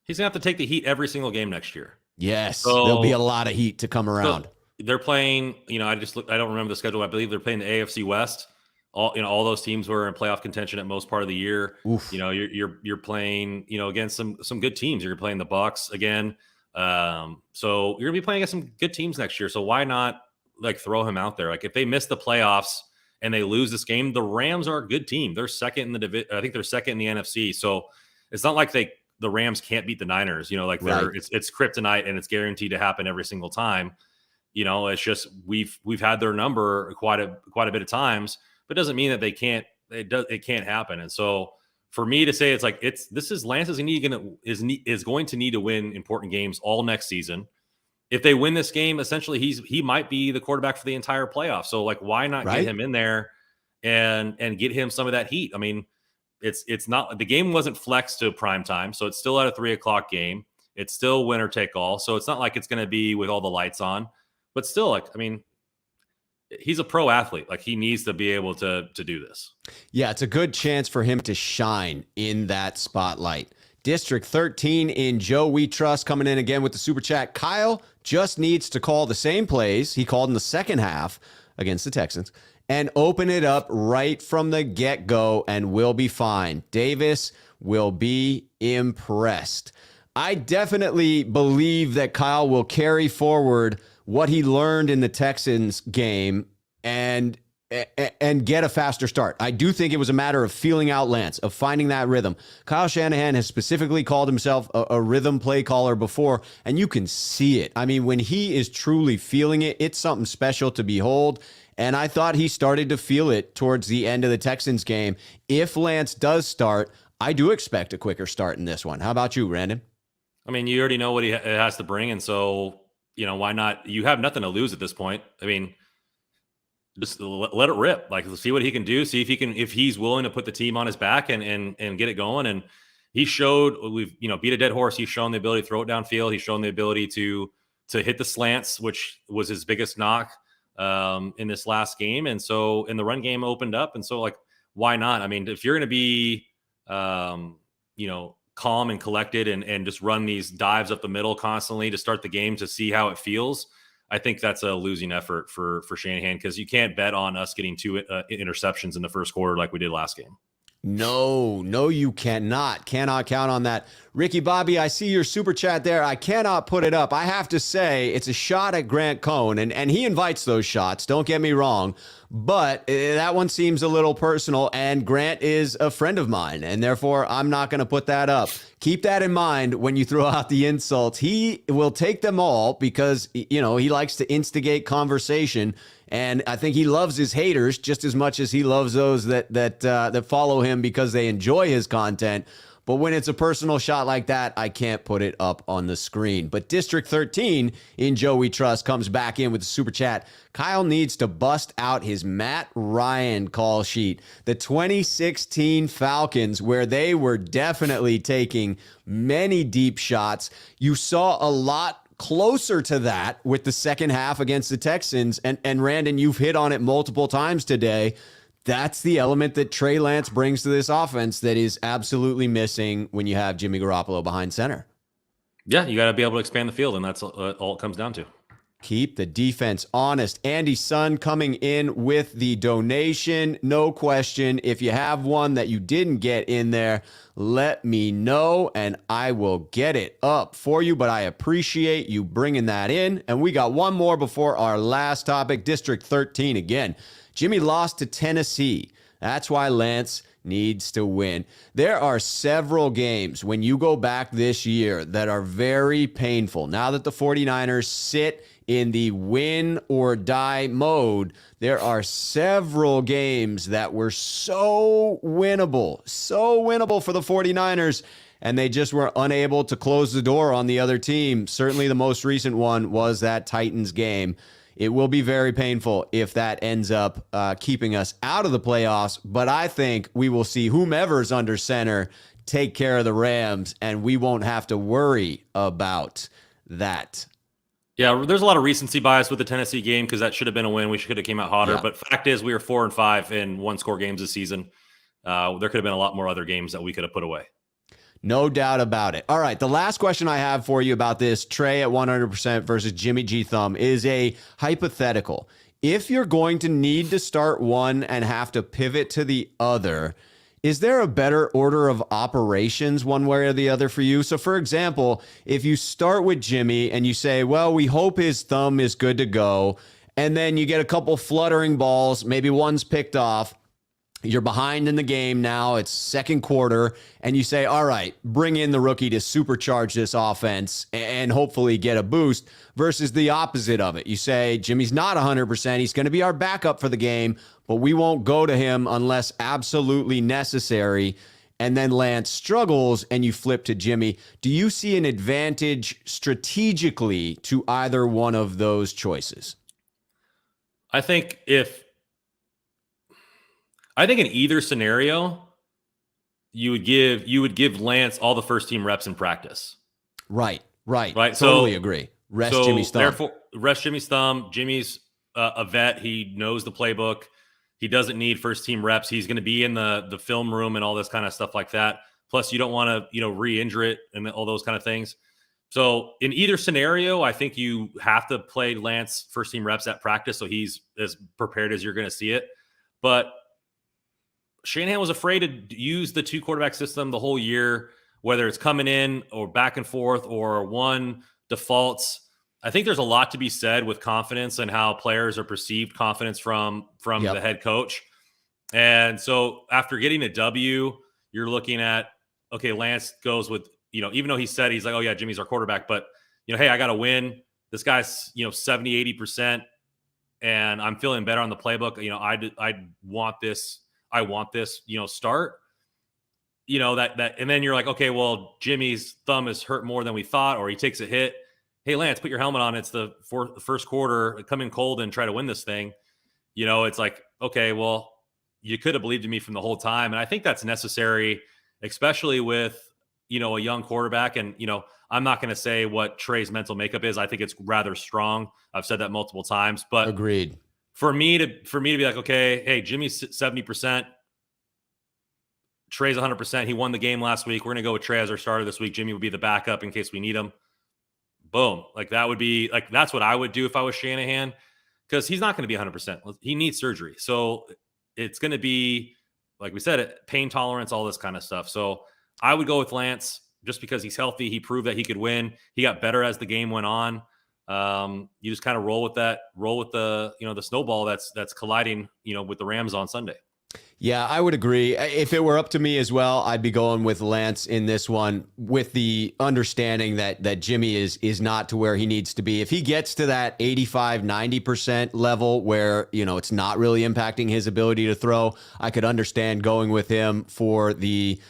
He's going to have to take the heat every single game next year. Yes, so there'll be a lot of heat to come around. So they're playing, I don't remember the schedule. I believe they're playing the AFC West. All those teams were in playoff contention at most part of the year. Oof. You're playing, against some good teams. You're playing the Bucs again. So you're going to be playing against some good teams next year. So why not throw him out there? If they miss the playoffs and they lose this game, the Rams are a good team. They're second in the division. I think they're second in the NFC. So it's not like the Rams can't beat the Niners, right. It's kryptonite and it's guaranteed to happen every single time. It's just we've had their number quite a bit of times, but it doesn't mean that it can't happen. And so for me to say Lance is going to need to win important games all next season. If they win this game, essentially he might be the quarterback for the entire playoff. So why not get him in there and get him some of that heat? I mean, it's not, the game wasn't flexed to prime time, so it's still at a 3:00 game. It's still winner take all. So it's not like it's going to be with all the lights on, but still, like, I mean, he's a pro athlete. Like, he needs to be able to do this. Yeah, it's a good chance for him to shine in that spotlight. District 13 in Joe We Trust coming in again with the super chat. Kyle just needs to call the same plays he called in the second half against the Texans and open it up right from the get-go, and we'll be fine. Davis will be impressed. I definitely believe that Kyle will carry forward what he learned in the Texans game and get a faster start. I do think it was a matter of feeling out Lance, of finding that rhythm. Kyle Shanahan has specifically called himself a rhythm play caller before, and you can see it. I mean, when he is truly feeling it, it's something special to behold. And I thought he started to feel it towards the end of the Texans game. If Lance does start, I do expect a quicker start in this one. How about you, Randon? I mean, you already know what he has to bring. And so, why not? You have nothing to lose at this point. I mean, just let it rip. Like, let's see what he can do. See if he's willing to put the team on his back and get it going. And he showed, we've, beat a dead horse. He's shown the ability to throw it downfield. He's shown the ability to hit the slants, which was his biggest knock in this last game. And so, in the run game opened up. And so, like, why not? I mean, if you're going to be, calm and collected and just run these dives up the middle constantly to start the game to see how it feels, I think that's a losing effort for Shanahan, because you can't bet on us getting 2 interceptions in the first quarter like we did last game. No, you cannot count on that. Ricky Bobby, I see your super chat there. I cannot put it up. I have to say it's a shot at Grant Cohn, and he invites those shots. Don't get me wrong, but that one seems a little personal, and Grant is a friend of mine, and therefore I'm not going to put that up. Keep that in mind when you throw out the insults. He will take them all because, he likes to instigate conversation. And I think he loves his haters just as much as he loves those that follow him because they enjoy his content. But when it's a personal shot like that, I can't put it up on the screen. But District 13 in Joe We Trust comes back in with the super chat. Kyle needs to bust out his Matt Ryan call sheet. The 2016 Falcons, where they were definitely taking many deep shots. You saw a lot closer to that with the second half against the Texans. And Randon, you've hit on it multiple times today. That's the element that Trey Lance brings to this offense that is absolutely missing when you have Jimmy Garoppolo behind center. Yeah, you got to be able to expand the field, and that's all it comes down to. Keep the defense honest. Andy Sun coming in with the donation. No question. If you have one that you didn't get in there, let me know and I will get it up for you. But I appreciate you bringing that in. And we got one more before our last topic. District 13 again. Jimmy lost to Tennessee. That's why Lance needs to win. There are several games when you go back this year that are very painful. Now that the 49ers sit in the win or die mode, there are several games that were so winnable for the 49ers, and they just were unable to close the door on the other team. Certainly the most recent one was that Titans game. It will be very painful if that ends up keeping us out of the playoffs, but I think we will see whomever's under center take care of the Rams, and we won't have to worry about that. Yeah, there's a lot of recency bias with the Tennessee game because that should have been a win. We should have came out hotter. Yeah. But fact is, we were 4-5 in one-score games this season. There could have been a lot more other games that we could have put away. No doubt about it. All right, the last question I have for you about this, Trey at 100% versus Jimmy G Thumb, is a hypothetical. If you're going to need to start one and have to pivot to the other, is there a better order of operations one way or the other for you? So, for example, if you start with Jimmy and you say, well, we hope his thumb is good to go, and then you get a couple fluttering balls, maybe one's picked off, you're behind in the game now, it's second quarter, and you say, all right, bring in the rookie to supercharge this offense and hopefully get a boost, versus the opposite of it. You say, Jimmy's not 100%, he's going to be our backup for the game, but we won't go to him unless absolutely necessary, and then Lance struggles and you flip to Jimmy. Do you see an advantage strategically to either one of those choices? I think in either scenario, you would give Lance all the first team reps in practice. Right. Right. Right. Totally agree. Rest Jimmy's thumb. Therefore, rest Jimmy's thumb. Jimmy's a vet. He knows the playbook. He doesn't need first team reps. He's going to be in the film room and all this kind of stuff like that. Plus, you don't want to, re-injure it and all those kind of things. So in either scenario, I think you have to play Lance first team reps at practice, so he's as prepared as you're going to see it. But Shanahan was afraid to use the 2 quarterback system the whole year, whether it's coming in or back and forth or one defaults. I think there's a lot to be said with confidence and how players are perceived confidence from the head coach. And so after getting a W, you're looking at, okay, Lance goes with, even though he said, he's like, oh yeah, Jimmy's our quarterback, but hey, I got to win. This guy's, 70, 80%, and I'm feeling better on the playbook. I want this. I want this, start, that, and then you're like, okay, well, Jimmy's thumb is hurt more than we thought, or he takes a hit. Hey, Lance, put your helmet on. It's the first quarter. Come in cold and try to win this thing. It's like, okay, well, you could have believed in me from the whole time. And I think that's necessary, especially with, a young quarterback. And, I'm not going to say what Trey's mental makeup is. I think it's rather strong. I've said that multiple times, but agreed. For me to be like, okay, hey, Jimmy's 70%, Trey's 100%. He won the game last week. We're going to go with Trey as our starter this week. Jimmy would be the backup in case we need him. Boom. Like that would be like, that's what I would do if I was Shanahan, because he's not going to be 100%. He needs surgery. So it's going to be, like we said, pain tolerance, all this kind of stuff. So I would go with Lance just because he's healthy. He proved that he could win. He got better as the game went on. You just kind of roll with that, the, the snowball that's colliding, with the Rams on Sunday. Yeah, I would agree. If it were up to me as well, I'd be going with Lance in this one, with the understanding that Jimmy is not to where he needs to be. If he gets to that 85, 90% level where, it's not really impacting his ability to throw, I could understand going with him for the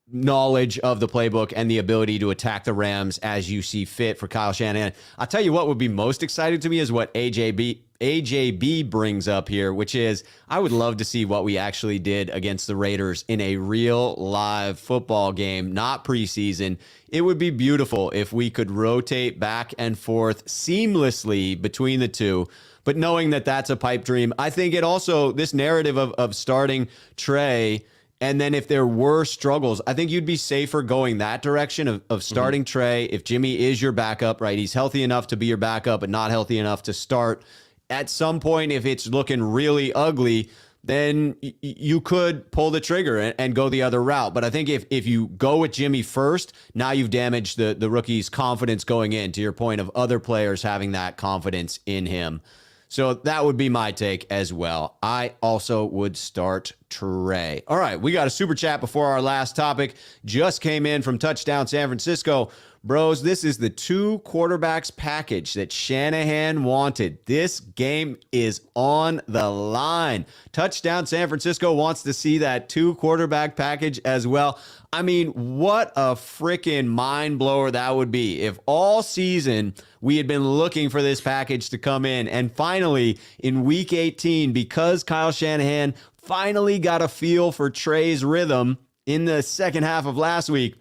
knowledge of the playbook and the ability to attack the Rams as you see fit for Kyle Shanahan. I'll tell you what would be most exciting to me is what AJB brings up here, which is I would love to see what we actually did against the Raiders in a real live football game, not preseason. It would be beautiful if we could rotate back and forth seamlessly between the two. But knowing that that's a pipe dream, I think it also, this narrative of starting Trey, and then if there were struggles, I think you'd be safer going that direction of starting Trey. If Jimmy is your backup, right? He's healthy enough to be your backup, but not healthy enough to start. At some point, if it's looking really ugly, then you could pull the trigger and go the other route. But I think if you go with Jimmy first, now you've damaged the rookie's confidence going in, to your point of other players having that confidence in him. So that would be my take as well. I also would start Trey. All right, we got a super chat before our last topic. Just came in from Touchdown San Francisco. Bros, this is the 2 quarterbacks package that Shanahan wanted. This game is on the line. Touchdown San Francisco wants to see that 2 quarterback package as well. I mean, what a freaking mind blower that would be if all season we had been looking for this package to come in. And finally, in week 18, because Kyle Shanahan finally got a feel for Trey's rhythm in the second half of last week,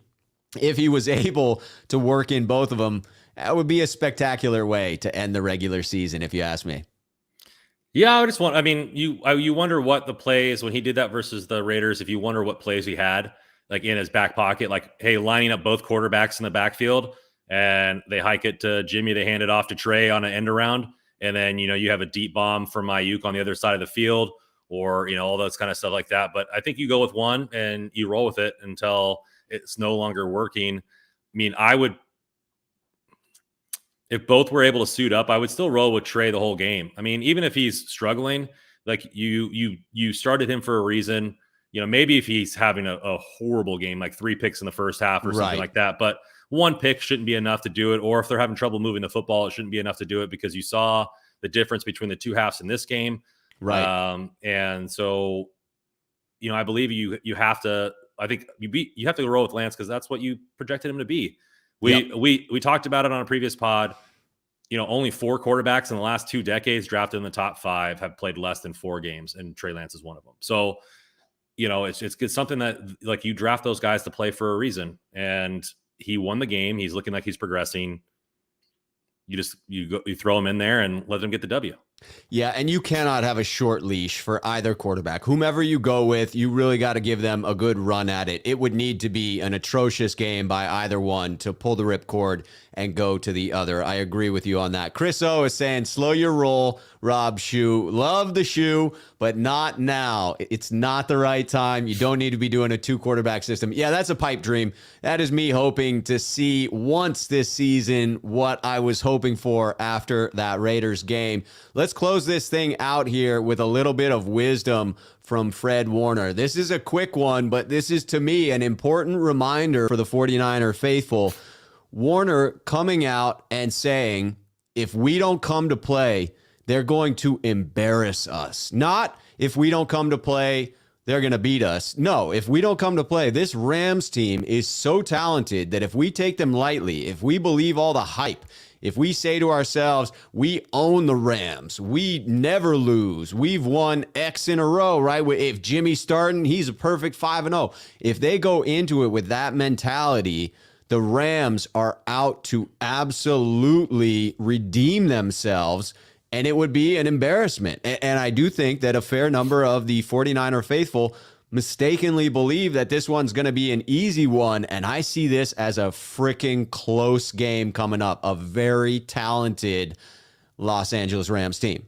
if he was able to work in both of them, that would be a spectacular way to end the regular season, if you ask me. Yeah, you wonder what the plays, when he did that versus the Raiders, if you wonder what plays he had like in his back pocket, like, hey, lining up both quarterbacks in the backfield, and they hike it to Jimmy, they hand it off to Trey on an end around, and then, you have a deep bomb from Ayuk on the other side of the field, or, all those kind of stuff like that. But I think you go with one and you roll with it until it's no longer working. I mean, if both were able to suit up, I would still roll with Trey the whole game. I mean, even if he's struggling, like you started him for a reason. Maybe if he's having a horrible game, like 3 picks in the first half or something like that, but 1 pick shouldn't be enough to do it. Or if they're having trouble moving the football, it shouldn't be enough to do it, because you saw the difference between the 2 halves in this game. Right. And so, I believe you have to, I think you have to roll with Lance, because that's what you projected him to be. We talked about it on a previous pod. Only 4 quarterbacks in the last 2 decades drafted in the top 5 have played less than 4 games, and Trey Lance is one of them. So, it's something that, like, you draft those guys to play for a reason. And he won the game. He's looking like he's progressing. You throw him in there and let them get the W. Yeah, and you cannot have a short leash for either quarterback. Whomever you go with, you really got to give them a good run at it. It would need to be an atrocious game by either one to pull the ripcord and go to the other. I agree with you on that. Chris O is saying, slow your roll, Rob Schuh. Love the Schuh, but not now. It's not the right time. You don't need to be doing a 2-quarterback system. Yeah, that's a pipe dream. That is me hoping to see once this season what I was hoping for after that Raiders game. Let's close this thing out here with a little bit of wisdom from Fred Warner. This is a quick one, but this is, to me, an important reminder for the 49er faithful. Warner coming out and saying, if we don't come to play, they're going to embarrass us. Not if we don't come to play, they're going to beat us. No, if we don't come to play, this Rams team is so talented that if we take them lightly, if we believe all the hype, if we say to ourselves, we own the Rams, we never lose, we've won X in a row, right? If Jimmy's starting, he's a perfect 5-0. If they go into it with that mentality, the Rams are out to absolutely redeem themselves, and it would be an embarrassment. And I do think that a fair number of the 49er faithful mistakenly believe that this one's going to be an easy one, and I see this as a freaking close game coming up. A very talented Los Angeles Rams team.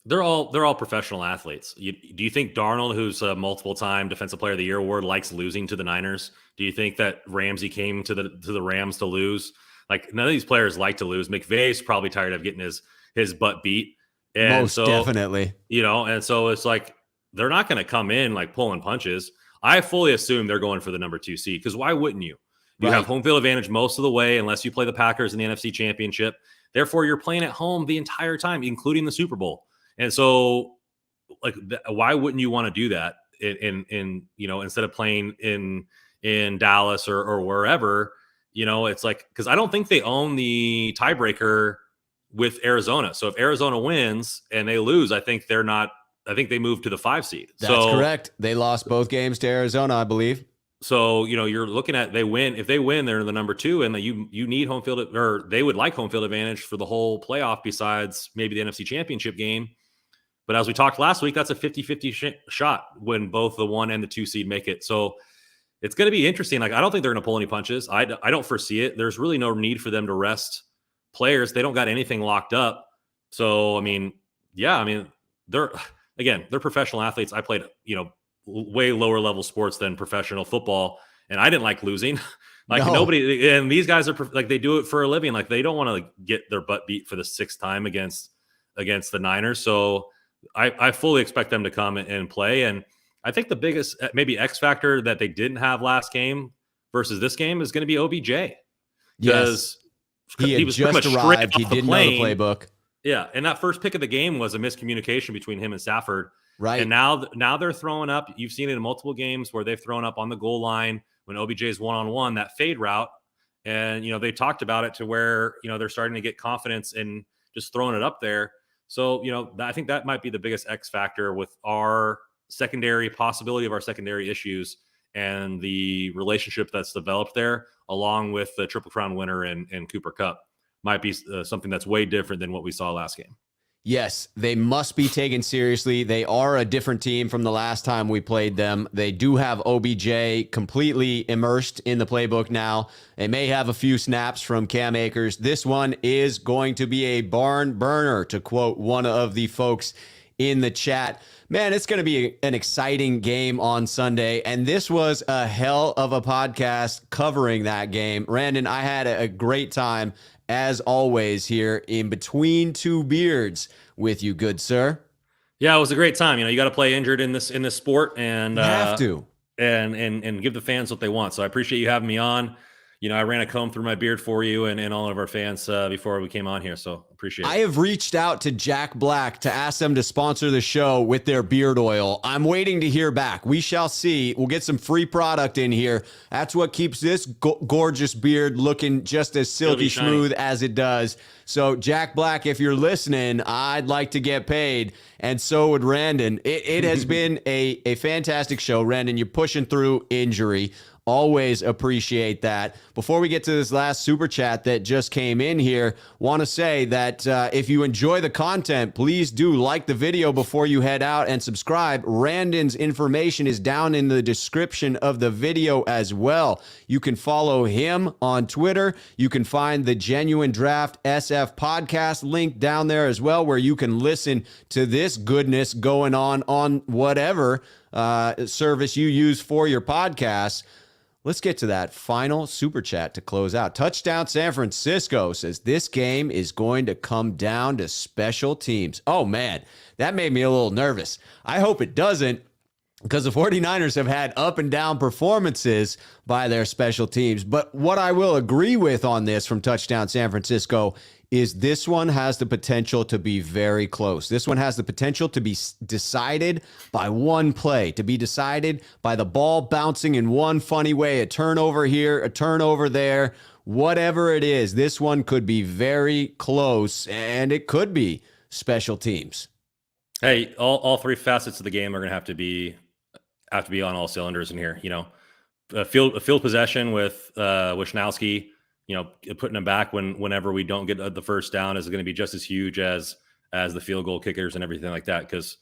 They're all professional athletes. Do you think Darnold, who's a multiple-time Defensive Player of the Year award, likes losing to the Niners? Do you think that Ramsey came to the Rams to lose? Like, none of these players like to lose. McVay's probably tired of getting his butt beat. And most definitely. And so it's like they're not going to come in like pulling punches. I fully assume they're going for the number 2 seed, because why wouldn't you? You have home field advantage most of the way unless you play the Packers in the NFC Championship. Therefore, you're playing at home the entire time, including the Super Bowl. And so, like, why wouldn't you want to do that in instead of playing in Dallas or wherever? It's like, because I don't think they own the tiebreaker with Arizona. So if Arizona wins and they lose, I think they move to the 5 seed. That's correct. They lost both games to Arizona, I believe. So, you're looking at, they win. If they win, they're the number 2, and you need home field, or they would like home field advantage for the whole playoff besides maybe the NFC Championship game. But as we talked last week, that's a 50-50 shot when both the 1 and the 2 seed make it. So it's going to be interesting. Like, I don't think they're going to pull any punches. I don't foresee it. There's really no need for them to rest players. They don't got anything locked up. So, they're professional athletes. I played, way lower level sports than professional football, and I didn't like losing. Nobody, and these guys are like, they do it for a living. Like, they don't want to get their butt beat for the 6th time against the Niners. So I fully expect them to come and play. And I think the biggest maybe X factor that they didn't have last game versus this game is going to be OBJ. Yes. He was just arrived. He didn't know the playbook. Yeah. And that first pick of the game was a miscommunication between him and Stafford. Right. And now they're throwing up. You've seen it in multiple games where they've thrown up on the goal line when OBJ's one-on-one, that fade route. And, they talked about it to where, they're starting to get confidence in just throwing it up there. So, I think that might be the biggest X factor with our possibility of our secondary issues and the relationship that's developed there, along with the Triple Crown winner and Cooper Kupp, might be something that's way different than what we saw last game. Yes, they must be taken seriously. They are a different team from the last time we played them. They do have OBJ completely immersed in the playbook now. They may have a few snaps from Cam Akers. This one is going to be a barn burner, to quote one of the folks in the chat. Man, it's going to be an exciting game on Sunday, and this was a hell of a podcast covering that game. Randon, I had a great time, as always, here in Between Two Beards with you, good sir. Yeah, it was a great time. You got to play injured in this sport, and you have to, and give the fans what they want. So I appreciate you having me on. I ran a comb through my beard for you and all of our fans before we came on here. So appreciate it. I have reached out to Jack Black to ask them to sponsor the show with their beard oil. I'm waiting to hear back. We shall see. We'll get some free product in here. That's what keeps this gorgeous beard looking just as silky smooth as it does. So Jack Black, if you're listening, I'd like to get paid. And so would Randon. It has been a fantastic show. Randon, you're pushing through injury Always appreciate that. Before we get to this last super chat that just came in here, want to say that if you enjoy the content, please do like the video before you head out and subscribe. Randon's information is down in the description of the video as well. You can follow him on Twitter. You can find the Genuine Draft SF podcast link down there as well, where you can listen to this goodness going on whatever service you use for your podcast. Let's get to that final super chat to close out. Touchdown San Francisco says this game is going to come down to special teams. Oh, man, that made me a little nervous. I hope it doesn't, because the 49ers have had up and down performances by their special teams. But what I will agree with on this from Touchdown San Francisco is this one has the potential to be very close. This one has the potential to be decided by one play, to be decided by the ball bouncing in one funny way, a turnover here, a turnover there, whatever it is. This one could be very close, and it could be special teams. Hey, all three facets of the game are going to have to be on all cylinders in here. A field possession with Wisnowski, putting them back whenever we don't get the first down is going to be just as huge as the field goal kickers and everything like that. Because,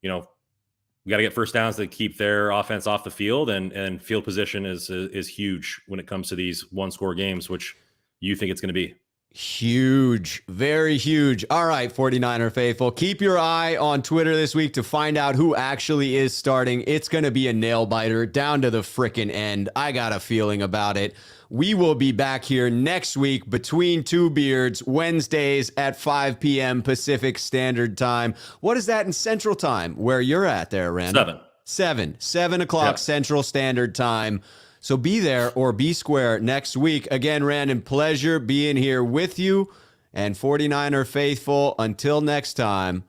we got to get first downs to keep their offense off the field, and field position is huge when it comes to these one-score games, which you think it's going to be. Huge, very huge. All right, 49er faithful, keep your eye on Twitter this week to find out who actually is starting. It's going to be a nail biter down to the frickin' end. I got a feeling about it. We will be back here next week between two beards, Wednesdays at 5 p.m. Pacific Standard Time. What is that in Central Time where you're at there, Randall? 7 o'clock yep. Central Standard Time. So be there or be square next week. Again, Randon, pleasure being here with you. And 49er faithful, until next time,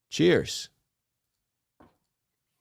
cheers.